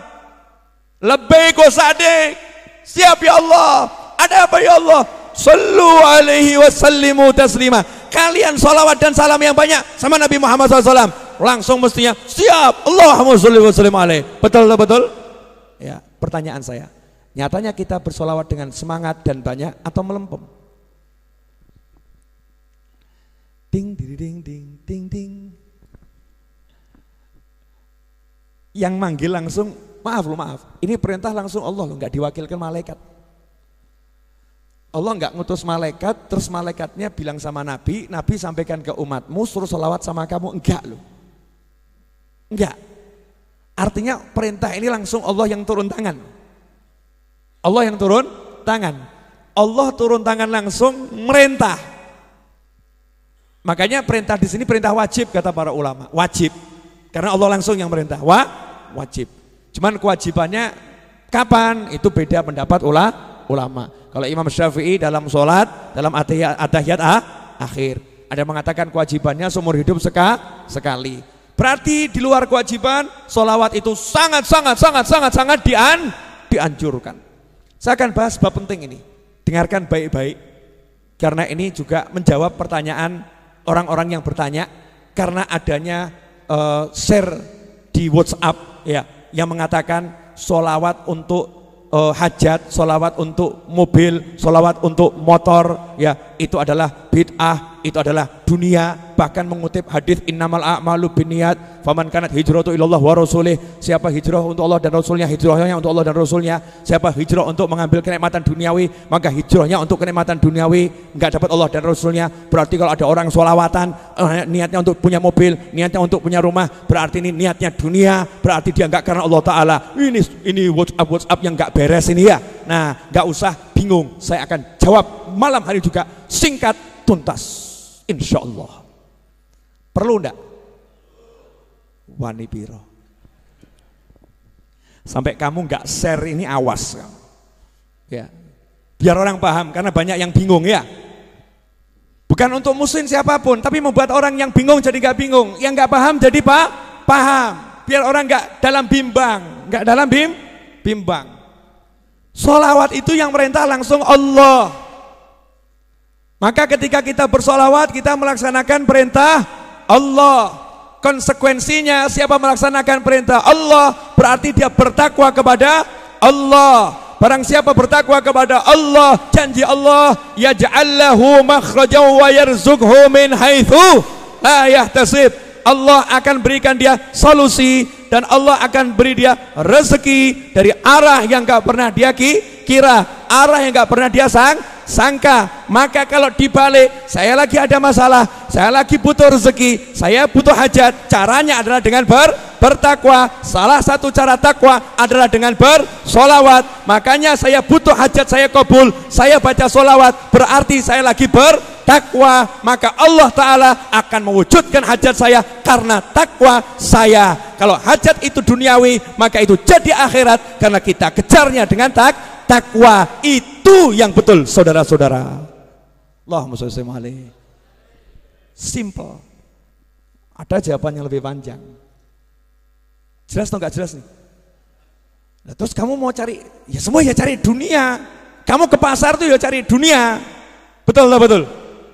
Speaker 1: Labbaik wa sa'dik. Siap ya Allah. Ada apa ya Allah? Sallu alaihi wa sallimu taslima. Kalian salawat dan salam yang banyak sama Nabi Muhammad SAW. Langsung mestinya siap. Allahumma sholli wa sallim alaihi. Betul? Ya, pertanyaan saya, nyatanya kita bersolawat dengan semangat dan banyak atau melempem? Ding ding ding ding ding ding. Yang manggil langsung, maaf. Ini perintah langsung Allah loh, nggak diwakilkan malaikat. Allah nggak ngutus malaikat, terus malaikatnya bilang sama Nabi, Nabi sampaikan ke umatmu, suruh sholawat sama kamu. Enggak loh. Enggak. Artinya perintah ini langsung Allah yang turun tangan. Allah yang turun tangan. Allah turun tangan langsung merintah. Makanya perintah di sini perintah wajib kata para ulama. Wajib. Karena Allah langsung yang merintah. Wajib. Cuman kewajibannya kapan? Itu beda pendapat ulama. Kalau Imam Syafi'i dalam sholat, dalam atahiyat akhir, ada yang mengatakan kewajibannya seumur hidup sekali. Berarti di luar kewajiban, sholawat itu sangat dianjurkan. Saya akan bahas bab penting ini. Dengarkan baik-baik, karena ini juga menjawab pertanyaan orang-orang yang bertanya, karena adanya share di WhatsApp ya, yang mengatakan sholawat untuk hajat, sholawat untuk mobil, sholawat untuk motor, ya itu adalah bid'ah, itu adalah dunia. Bahkan mengutip hadis innamal a'malu binniyat faman kanat hijratu ilallah wa rasulih, siapa hijrah untuk Allah dan Rasulnya, hijrahnya untuk Allah dan Rasulnya. Siapa hijrah untuk mengambil kenikmatan duniawi, maka hijrahnya untuk kenikmatan duniawi, enggak dapat Allah dan Rasulnya. Berarti kalau ada orang sholawatan niatnya untuk punya mobil, niatnya untuk punya rumah, berarti ini niatnya dunia, berarti dia enggak karena Allah Ta'ala. Ini WhatsApp yang enggak beres ini ya. Nah, enggak usah bingung, saya akan jawab malam hari juga, singkat tuntas, insya Allah. Perlu enggak? Wani piro. Sampai kamu enggak share ini, awas kamu. Ya. Biar orang paham, karena banyak yang bingung ya. Bukan untuk muslim siapapun, tapi membuat orang yang bingung jadi enggak bingung, yang enggak paham jadi paham. Biar orang enggak dalam bimbang, enggak dalam bimbang. Sholawat itu yang merintah langsung Allah. Maka ketika kita bersolawat, kita melaksanakan perintah Allah. Konsekuensinya siapa melaksanakan perintah Allah, berarti dia bertakwa kepada Allah. Barang siapa bertakwa kepada Allah, janji Allah, yaj'allahu makhrajan wa yarzuqhu min haitsu la yahtasib. Allah akan berikan dia solusi dan Allah akan beri dia rezeki dari arah yang gak pernah dia kira, arah yang gak pernah dia sangka. Maka kalau dibalik, saya lagi ada masalah, saya lagi butuh rezeki, saya butuh hajat, caranya adalah dengan bertakwa. Salah satu cara takwa adalah dengan bersolawat. Makanya saya butuh hajat, saya kabul, saya baca solawat, berarti saya lagi bertakwa. Maka Allah Ta'ala akan mewujudkan hajat saya karena takwa saya. Kalau hajat itu duniawi, maka itu jadi akhirat karena kita kejarnya dengan takwa. Itu yang betul, saudara-saudara. Allahumma sholli alaihi. Simple. Ada jawaban yang lebih panjang. Jelas atau enggak jelas nih? Nah, terus kamu mau cari, ya semua ya cari dunia. Kamu ke pasar tuh ya cari dunia. Betul lah, betul.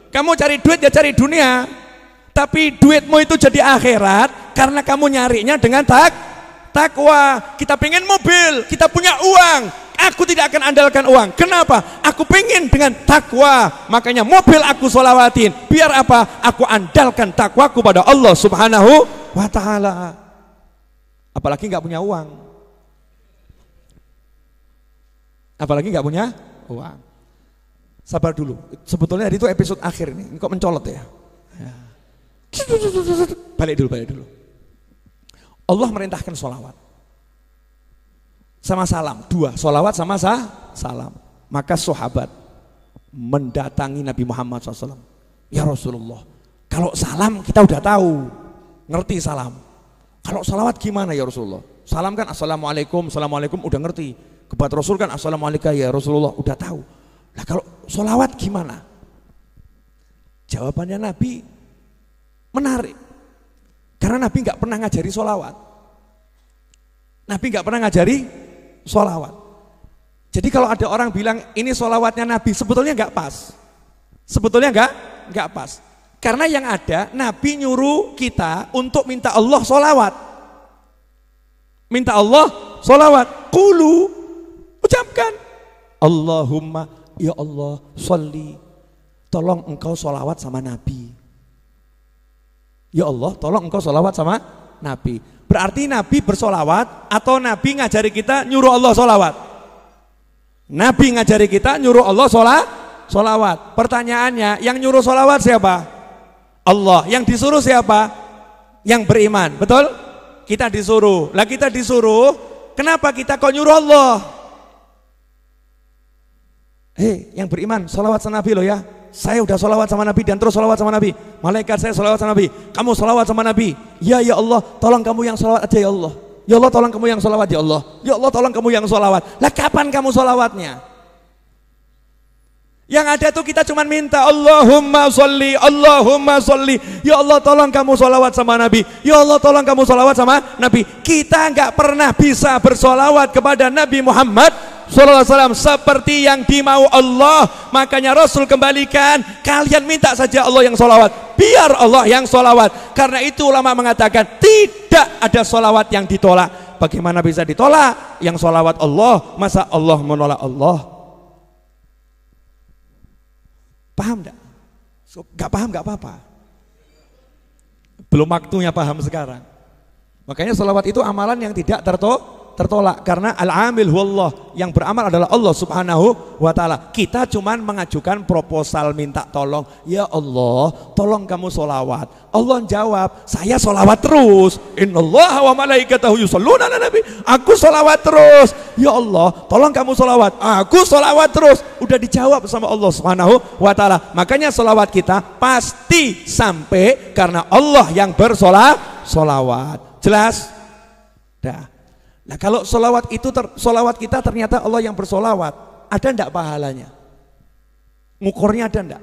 Speaker 1: Kamu cari duit ya cari dunia. Tapi duitmu itu jadi akhirat karena kamu nyarinya dengan takwa. Kita pengen mobil, kita punya uang. Aku tidak akan andalkan uang. Kenapa? Aku pengen dengan takwa. Makanya mobil aku sholawatin. Biar apa? Aku andalkan takwaku pada Allah Subhanahu wa Ta'ala. Apalagi nggak punya uang. Apalagi nggak punya uang. Sabar dulu. Sebetulnya itu episode akhir ini. Kok mencolot ya? Balik dulu. Allah merintahkan sholawat sama salam, dua, sholawat sama salam. Maka sahabat mendatangi Nabi Muhammad SAW. Ya Rasulullah, kalau salam kita udah tahu, ngerti salam. Kalau sholawat gimana ya Rasulullah? Salam kan assalamualaikum, assalamualaikum udah ngerti. Kepada Rasul kan assalamualaikum ya Rasulullah udah tahu. Nah kalau sholawat gimana? Jawabannya Nabi menarik. Karena Nabi nggak pernah ngajari sholawat. Nabi nggak pernah ngajari sholawat. Jadi kalau ada orang bilang ini sholawatnya Nabi, sebetulnya nggak pas. Sebetulnya nggak pas. Karena yang ada Nabi nyuruh kita untuk minta Allah sholawat. Minta Allah sholawat. Qulu, ucapkan Allahumma ya Allah sholli, tolong engkau sholawat sama Nabi. Ya Allah tolong engkau sholawat sama Nabi. Berarti Nabi bersolawat atau Nabi ngajari kita nyuruh Allah solawat? Nabi ngajari kita nyuruh Allah solawat. Pertanyaannya, yang nyuruh solawat siapa? Allah. Yang disuruh siapa? Yang beriman, betul? Kita disuruh. Lah kita disuruh, kenapa kita kok nyuruh Allah? Yang beriman, solawat sama Nabi loh ya. Saya udah solawat sama Nabi dan terus solawat sama Nabi. Malaikat saya solawat sama Nabi. Kamu solawat sama Nabi. Ya Allah, tolong kamu yang solawat aja ya Allah. Ya Allah tolong kamu yang solawat ya Allah. Ya Allah tolong kamu yang solawat. Lah kapan kamu solawatnya? Yang ada tuh kita cuma minta Allahumma sholli, Allahumma sholli. Ya Allah tolong kamu solawat sama Nabi. Ya Allah tolong kamu solawat sama Nabi. Kita nggak pernah bisa bersolawat kepada Nabi Muhammad Sallallahu Alaihi Wasallam seperti yang dimau Allah. Makanya Rasul kembalikan, kalian minta saja Allah yang solawat, biar Allah yang solawat. Karena itu ulama mengatakan tidak ada solawat yang ditolak. Bagaimana bisa ditolak? Yang solawat Allah, masa Allah menolak Allah? Paham enggak? Enggak paham enggak apa-apa. Belum waktunya paham sekarang. Makanya sholawat itu amalan yang tidak tertolak karena al-amil huwallah, yang beramal adalah Allah Subhanahu wa taala. Kita cuman mengajukan proposal minta tolong, ya Allah, tolong kamu sholawat. Allah jawab, saya sholawat terus. Innallaha wa malaikatahu yusholluna 'alan nabi. Aku sholawat terus. Ya Allah, tolong kamu sholawat. Aku sholawat terus. Udah dijawab sama Allah Subhanahu wa taala. Makanya sholawat kita pasti sampai karena Allah yang bersolawat. Jelas? Dah. Nah kalau solawat itu solawat kita ternyata Allah yang bersolawat, ada enggak pahalanya? Ngukurnya ada enggak?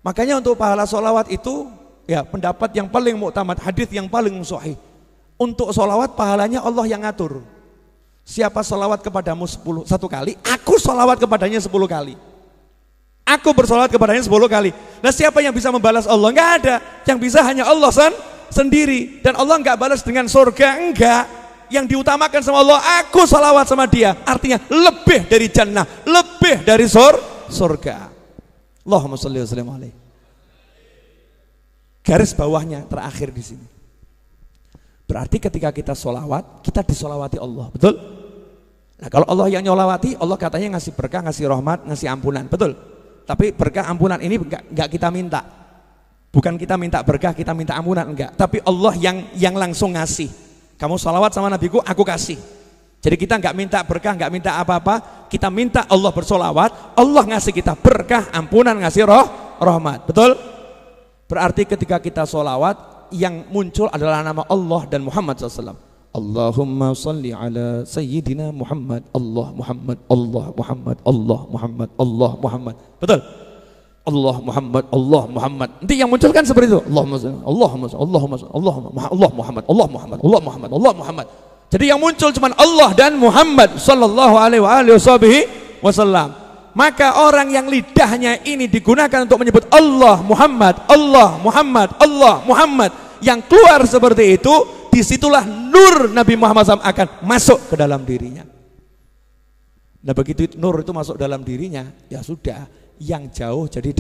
Speaker 1: Makanya untuk pahala solawat itu ya pendapat yang paling muktamad, hadis yang paling sahih. Untuk solawat pahalanya Allah yang ngatur. Siapa solawat kepadamu 1 kali, aku solawat kepadanya 10 kali. Aku bersolawat kepadanya 10 kali. Nah siapa yang bisa membalas Allah? Enggak ada. Yang bisa hanya Allah sendiri. Dan Allah enggak balas dengan surga, enggak. Yang diutamakan sama Allah, aku salawat sama dia, artinya lebih dari jannah, lebih dari surga. Allahumma sholli wa sallim alaihi. Garis bawahnya terakhir di sini. Berarti ketika kita solawat, kita disolawati Allah, betul? Nah kalau Allah yang nyolawati, Allah katanya ngasih berkah, ngasih rahmat, ngasih ampunan, betul? Tapi berkah ampunan ini enggak kita minta. Bukan kita minta berkah, kita minta ampunan, enggak. Tapi Allah yang langsung ngasih. Kamu salawat sama nabiku, aku kasih. Jadi kita nggak minta berkah, nggak minta apa-apa, kita minta Allah bersolawat, Allah ngasih kita berkah, ampunan, ngasih rahmat, betul? Berarti ketika kita solawat, yang muncul adalah nama Allah dan Muhammad SAW. Allahumma salli ala Sayyidina Muhammad, Allah Muhammad, Allah Muhammad, Allah Muhammad, Allah Muhammad, betul? Allah Muhammad, Allah Muhammad. Nanti yang muncul kan seperti itu. Allahumma Allah Muhammad, Allah Muhammad, Allah Muhammad, Allah Muhammad. Jadi yang muncul cuma Allah dan Muhammad sallallahu alaihi wasallam. Maka orang yang lidahnya ini digunakan untuk menyebut Allah Muhammad, Allah Muhammad, Allah Muhammad, yang keluar seperti itu, disitulah nur Nabi Muhammad SAW akan masuk ke dalam dirinya. Nah begitu nur itu masuk dalam dirinya, ya sudah. Yang jauh jadi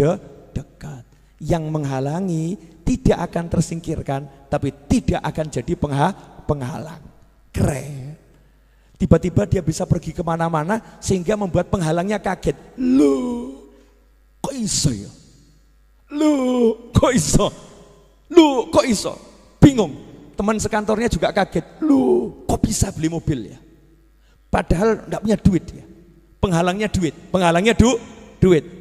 Speaker 1: dekat, yang menghalangi tidak akan tersingkirkan, tapi tidak akan jadi penghalang. Keren. Tiba-tiba dia bisa pergi kemana-mana sehingga membuat penghalangnya kaget. Loh, kok iso ya? Loh, kok iso? Loh, kok iso? Bingung. Teman sekantornya juga kaget. Loh, kok bisa beli mobil ya? Padahal enggak punya duit ya. Penghalangnya duit.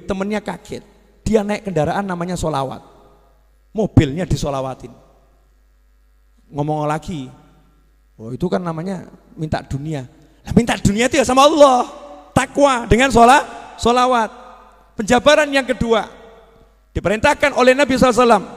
Speaker 1: Temennya kaget, dia naik kendaraan namanya solawat, mobilnya disolawatin. Ngomong lagi, oh itu kan namanya minta dunia. Nah, minta dunia itu ya sama Allah, takwa dengan solawat. Penjabaran yang kedua, diperintahkan oleh Nabi SAW,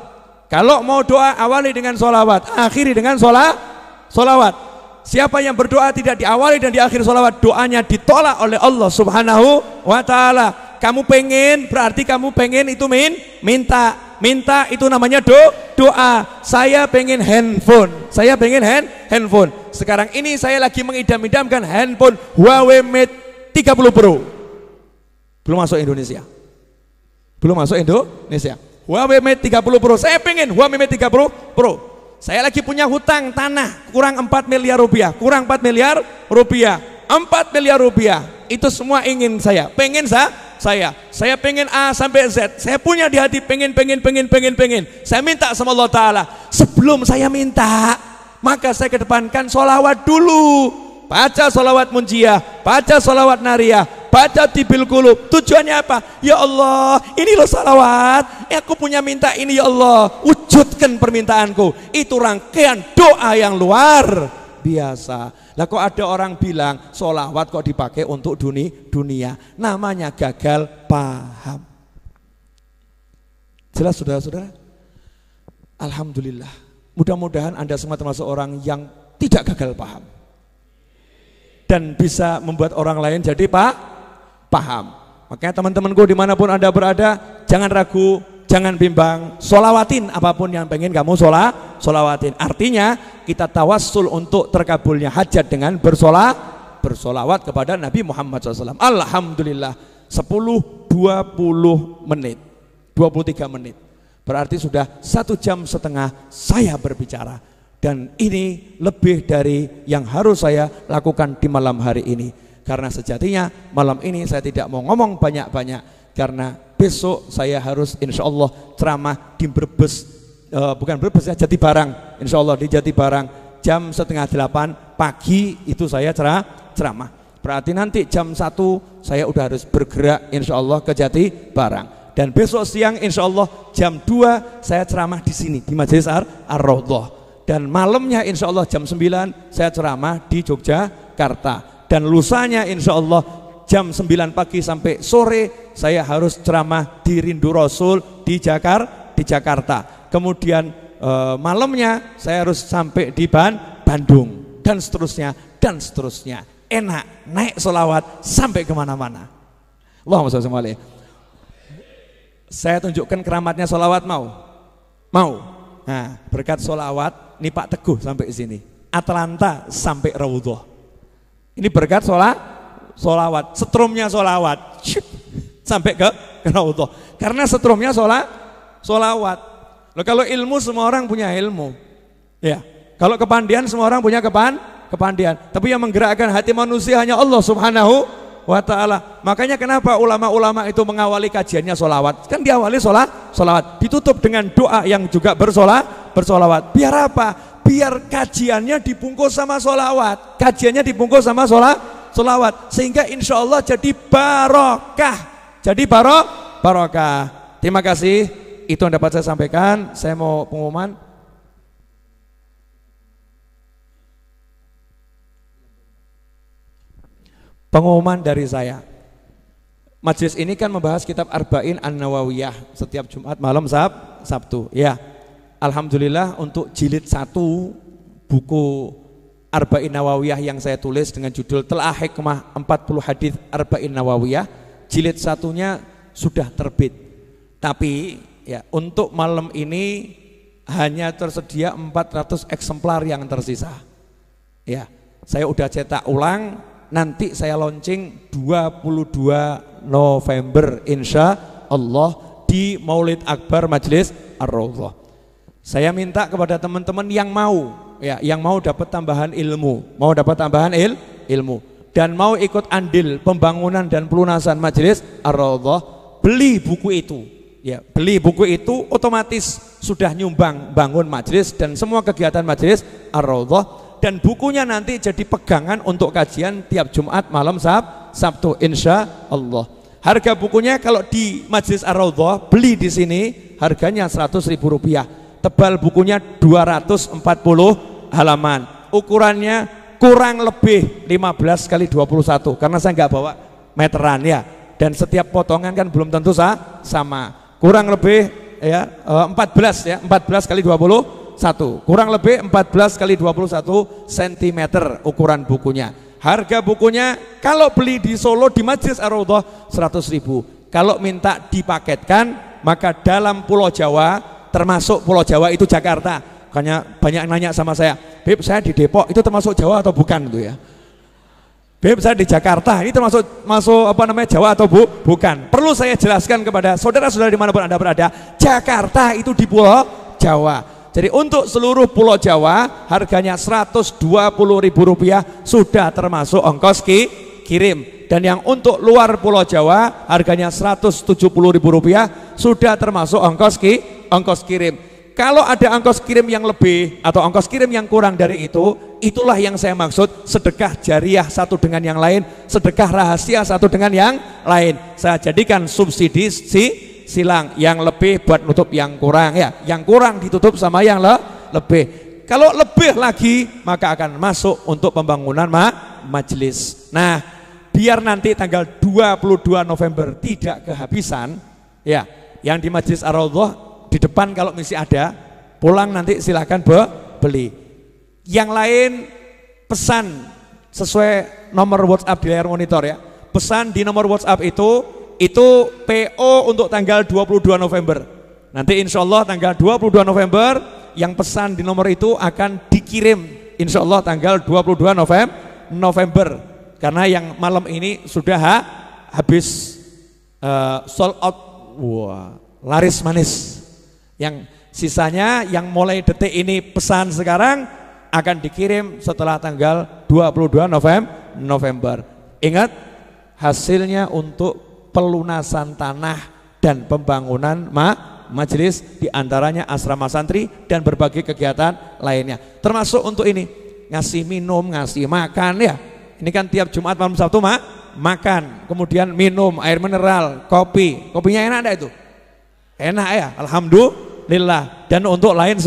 Speaker 1: kalau mau doa awali dengan solawat, akhiri dengan solawat. Siapa yang berdoa tidak diawali dan diakhiri solawat, doanya ditolak oleh Allah Subhanahu wa taala. Kamu pengen, berarti kamu pengen itu minta itu namanya doa. Saya pengen handphone, sekarang ini saya lagi mengidam-idamkan handphone Huawei Mate 30 Pro. Belum masuk Indonesia, Huawei Mate 30 Pro, saya pengen Huawei Mate 30 Pro. Saya lagi punya hutang tanah kurang 4 miliar rupiah, 4 miliar rupiah, itu semua ingin saya pengen A sampai Z, saya punya di hati pengen, saya minta sama Allah Ta'ala. Sebelum saya minta, maka saya kedepankan sholawat dulu, baca sholawat munjiah, baca sholawat nariyah, baca tibil kulub. Tujuannya apa? Ya Allah, ini loh sholawat, aku punya minta ini, ya Allah, wujudkan permintaanku. Itu rangkaian doa yang luar biasa. Lah kok ada orang bilang sholawat kok dipakai untuk dunia, namanya gagal paham. Jelas saudara-saudara? Alhamdulillah, mudah-mudahan Anda semua termasuk orang yang tidak gagal paham dan bisa membuat orang lain jadi paham. Makanya teman-temanku dimanapun Anda berada, jangan ragu, jangan bimbang, sholawatin apapun yang pengen kamu sholawatin. Artinya kita tawassul untuk terkabulnya hajat dengan bersolawat kepada Nabi Muhammad SAW. Alhamdulillah, 10-20 menit 23 menit. Berarti sudah 1,5 jam saya berbicara. Dan ini lebih dari yang harus saya lakukan di malam hari ini. Karena sejatinya malam ini saya tidak mau ngomong banyak-banyak. Karena besok saya harus insya Allah ceramah di Brebes, bukan Brebes ya, Jatibarang. Insya Allah di Jatibarang jam 7:30 pagi itu saya ceramah. Berarti nanti jam 1 saya udah harus bergerak insya Allah ke Jatibarang. Dan besok siang insya Allah jam 2 saya ceramah di sini di Majelis Ar-Raudhah. Dan malamnya insya Allah jam 9 saya ceramah di Yogyakarta. Dan lusanya insya Allah jam 9 pagi sampai sore saya harus ceramah di Rindu Rasul di Jakarta. Kemudian malamnya saya harus sampai di Bandung dan seterusnya dan seterusnya. Enak, naik sholawat sampai kemana-mana. Allahumma sholli alaihi. Saya tunjukkan keramatnya sholawat, mau? Nah, berkat sholawat ini Pak Teguh sampai sini, Atlanta sampai Raudhah. Ini berkat sholawat, setrumnya sholawat sampai ke Raudhah. Karena setrumnya sholawat. Loh, kalau ilmu semua orang punya ilmu, ya. Kalau kepandian semua orang punya kepandian. Tapi yang menggerakkan hati manusia hanya Allah Subhanahu wa ta'ala. Makanya kenapa ulama-ulama itu mengawali kajiannya sholawat? Kan diawali sholawat, ditutup dengan doa yang juga bersolawat. Biar apa? Biar kajiannya dibungkus sama sholawat. Kajiannya dibungkus sama sholawat. Sehingga insya Allah jadi barokah. Barokah. Terima kasih. Itu yang dapat saya sampaikan. Saya mau pengumuman. Pengumuman dari saya. Majelis ini kan membahas kitab Arba'in An-Nawawiyah setiap Jumat malam Sabtu. Ya. Alhamdulillah untuk jilid 1 buku Arba'in Nawawiyah yang saya tulis dengan judul Telah Hikmah 40 Hadits Arba'in Nawawiyah, jilid 1-nya sudah terbit. Tapi ya untuk malam ini hanya tersedia 400 eksemplar yang tersisa. Ya, saya udah cetak ulang. Nanti saya launching 22 November insya Allah di Maulid Akbar Majelis Ar-Raudhah. Saya minta kepada teman-teman yang mau, ya, yang mau dapat tambahan ilmu, ilmu dan mau ikut andil pembangunan dan pelunasan Majelis Ar-Raudhah, beli buku itu. Ya, beli buku itu otomatis sudah nyumbang bangun majelis dan semua kegiatan Majelis Ar-Raudhah. Dan bukunya nanti jadi pegangan untuk kajian tiap Jumat malam Sabtu insya Allah. Harga bukunya kalau di Majelis Ar-Raudhah beli di sini harganya Rp100.000. Tebal bukunya 240 halaman. Ukurannya kurang lebih 15 kali 21 karena saya nggak bawa meteran ya. Dan setiap potongan kan belum tentu sama. Kurang lebih ya 14 kali 21. Kurang lebih 14 kali 21 cm ukuran bukunya. Harga bukunya kalau beli di Solo di Majelis Ar-Raudhah 100.000. Kalau minta dipaketkan maka dalam Pulau Jawa, termasuk Pulau Jawa itu Jakarta. Makanya banyak nanya sama saya, Beb saya di Depok itu termasuk Jawa atau bukan gitu ya. Beb saya di Jakarta ini termasuk Jawa atau bukan. Perlu saya jelaskan kepada saudara-saudara dimanapun Anda berada, Jakarta itu di Pulau Jawa. Jadi untuk seluruh Pulau Jawa harganya Rp120.000 sudah termasuk ongkos kirim. Dan yang untuk luar Pulau Jawa harganya Rp170.000 sudah termasuk ongkos kirim. Kalau ada ongkos kirim yang lebih atau ongkos kirim yang kurang dari itu, itulah yang saya maksud sedekah jariah satu dengan yang lain, sedekah rahasia satu dengan yang lain. Saya jadikan subsidi silang, yang lebih buat nutup yang kurang ya, yang kurang ditutup sama yang lebih. Kalau lebih lagi maka akan masuk untuk pembangunan majelis. Nah, biar nanti tanggal 22 November tidak kehabisan ya, yang di Majelis Ar-Raudhah di depan kalau masih ada, pulang nanti silakan beli. Yang lain pesan sesuai nomor WhatsApp di layar monitor ya. Pesan di nomor WhatsApp itu PO untuk tanggal 22 November. Nanti insya Allah tanggal 22 November yang pesan di nomor itu akan dikirim insya Allah tanggal 22 November. Karena yang malam ini sudah habis sold out. Wah, laris manis. Yang sisanya yang mulai detik ini pesan sekarang akan dikirim setelah tanggal 22 November. Ingat, hasilnya untuk pelunasan tanah dan pembangunan majelis, diantaranya asrama santri dan berbagai kegiatan lainnya. Termasuk untuk ini, ngasih minum, ngasih makan ya. Ini kan tiap Jumat malam Sabtu makan, kemudian minum air mineral, kopi. Kopinya enak enggak itu? Enak ya, alhamdulillah. Dan untuk lain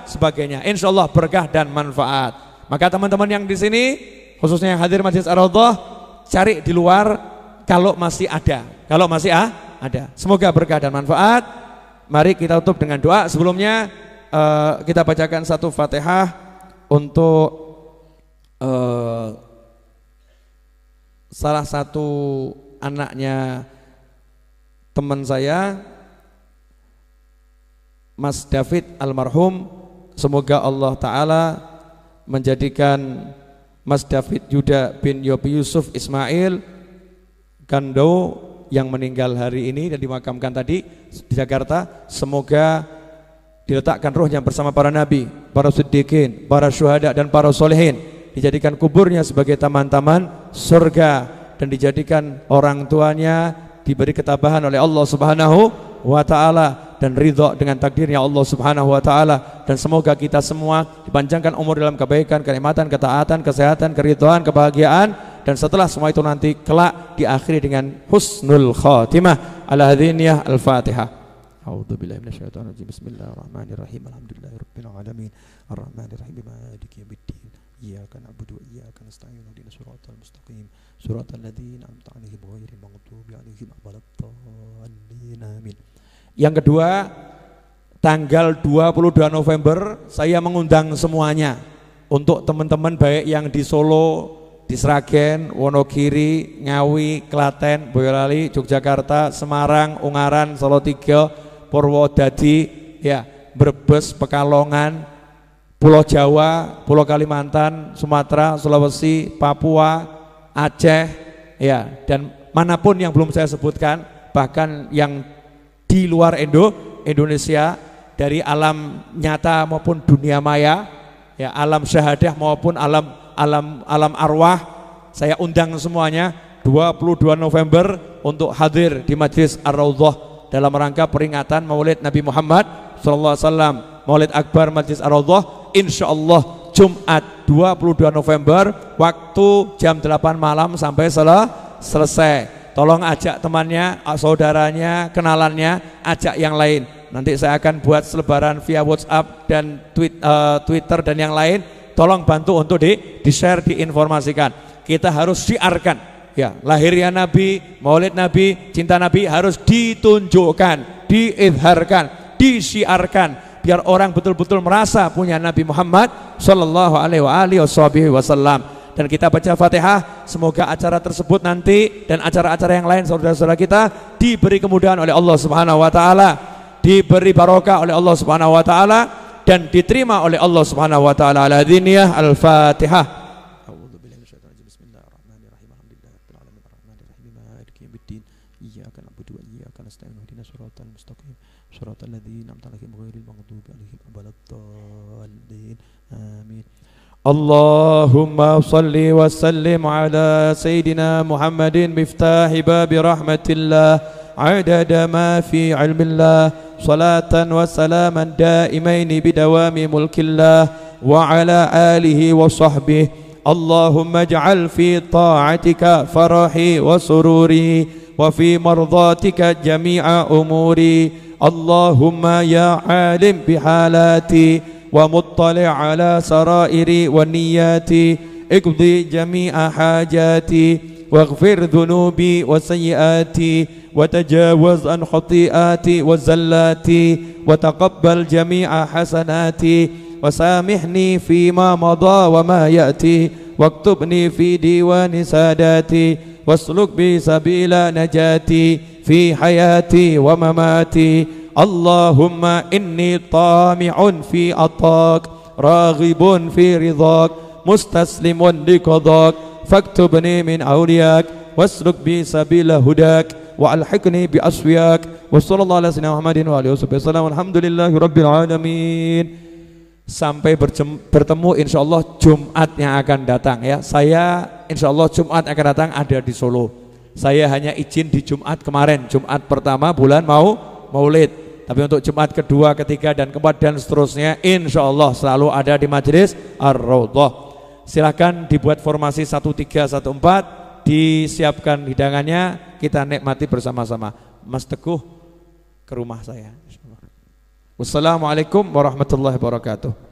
Speaker 1: sebagainya. Insya Allah berkah dan manfaat. Maka teman-teman yang di sini, khususnya yang hadir Majelis Ar-Raudhah, cari di luar kalau masih ada. Kalau masih ada. Semoga berkah dan manfaat. Mari kita tutup dengan doa. Sebelumnya kita bacakan satu Fatihah untuk salah satu anaknya teman saya, Mas David almarhum. Semoga Allah Ta'ala menjadikan Mas David Yuda bin Yobi Yusuf Ismail Gando yang meninggal hari ini dan dimakamkan tadi di Jakarta, semoga diletakkan ruhnya bersama para nabi, para siddiqin, para syuhada dan para solehin, dijadikan kuburnya sebagai taman-taman surga, dan dijadikan orang tuanya diberi ketabahan oleh Allah Subhanahu wa Ta'ala dan ridho dengan takdirnya Allah Subhanahu wa Ta'ala. Dan semoga kita semua dipanjangkan umur dalam kebaikan, kenikmatan, ketaatan, kesehatan, keridhaan, kebahagiaan, dan setelah semua itu nanti kelak diakhiri dengan husnul khatimah. Ala hadhiniyah al-Fatihah. A'udzubillahi minasyaitonir rajim. Bismillahirrahmanirrahim. Alhamdulillahirabbil alamin. Arrahmanirrahim. Maliki yaumiddin. Iyyaka na'budu wa iyyaka nasta'in. Ihdinas siratal mustaqim. Siratal ladzina an'amta 'alaihim ghairil maghdubi 'alaihim waladdallin. Amin. Yang kedua, tanggal 22 November saya mengundang semuanya untuk teman-teman baik yang di Solo, di Sragen, Wonogiri, Ngawi, Klaten, Boyolali, Yogyakarta, Semarang, Ungaran, Salatiga, Purwodadi, ya, Brebes, Pekalongan, Pulau Jawa, Pulau Kalimantan, Sumatera, Sulawesi, Papua, Aceh, ya, dan manapun yang belum saya sebutkan, bahkan yang di luar Indonesia, dari alam nyata maupun dunia maya, ya, alam syahadah maupun alam arwah, saya undang semuanya 22 November untuk hadir di Majelis Ar-Raudhah dalam rangka peringatan Maulid Nabi Muhammad SAW, Maulid Akbar Majelis Ar-Raudhah. Insyaallah Jumat 22 November waktu jam 8 malam sampai selesai. Tolong ajak temannya, saudaranya, kenalannya, ajak yang lain. Nanti saya akan buat selebaran via WhatsApp dan Twitter dan yang lain. Tolong bantu untuk di-share, diinformasikan. Kita harus siarkan, ya, lahirnya Nabi, Maulid Nabi, cinta Nabi harus ditunjukkan, diizharkan, disiarkan, biar orang betul-betul merasa punya Nabi Muhammad Sallallahu Alaihi Wasallam. Dan kita baca Fatihah, semoga acara tersebut nanti dan acara-acara yang lain saudara-saudara kita diberi kemudahan oleh Allah Subhanahu wa Ta'ala, diberi barokah oleh Allah Subhanahu wa Ta'ala, dan diterima oleh Allah Subhanahu wa Ta'ala. Ala diniyah al-Fatihah. A'udzubillahi minasyaitonir rajim. Bismillahirrahmanirrahim. Alhamdulillahirabbil alamin arrahmanirrahim maliki yaumiddin. Iyyaka na'budu wa iyyaka nasta'in. Ihdinas siratal mustaqim. Siratal ladzina an'amta 'alaihim ghairil maghdubi 'alaihim waladdallin. Amin. Allahumma salli wa sallim ala sayyidina Muhammadin miftahi babi rahmatillah adada ma fi ilmillah salatan wa salaman daimaini bidawami mulkillah wa ala alihi wa sahbihi. Allahumma ij'al fi ta'atika farahi wa sururi wa fi mardatika jami'a umuri. Allahumma ya alim bihalati wa muttali' ala sarairi wa niyati iqdi jami'a hajati waghfir dhunubi wa sayyiati wa tajawaz an khati'ati wa zallati wa taqabbal jami'a hasanati wa samihni fima madha wa ma ya'ti waktubni fi diwani sadati wasluk bi sabila najati fi hayati wa mamati. Allahumma inni tami'un fi atak raghibun fi ridhak mustaslimun liqadak faktubni min awliyak wasluk bi sabila hudak wa alhiqni bi aswiyak. Wa sallallahu ala sayyidina Muhammadin wa alihi wasallam. Alhamdulillahi rabbil alamin. Sampai bertemu insyaallah Jumat yang akan datang ya. Saya insyaallah Jumat akan datang ada di Solo. Saya hanya izin di Jumat kemarin, Jumat pertama bulan Maulid. Tapi untuk Jumat kedua, ketiga dan keempat dan seterusnya insyaallah selalu ada di Majelis Ar-Raudhah. Silakan dibuat formasi 1314, disiapkan hidangannya, kita nikmati bersama-sama. Mas Teguh ke rumah saya. Wassalamualaikum warahmatullahi wabarakatuh.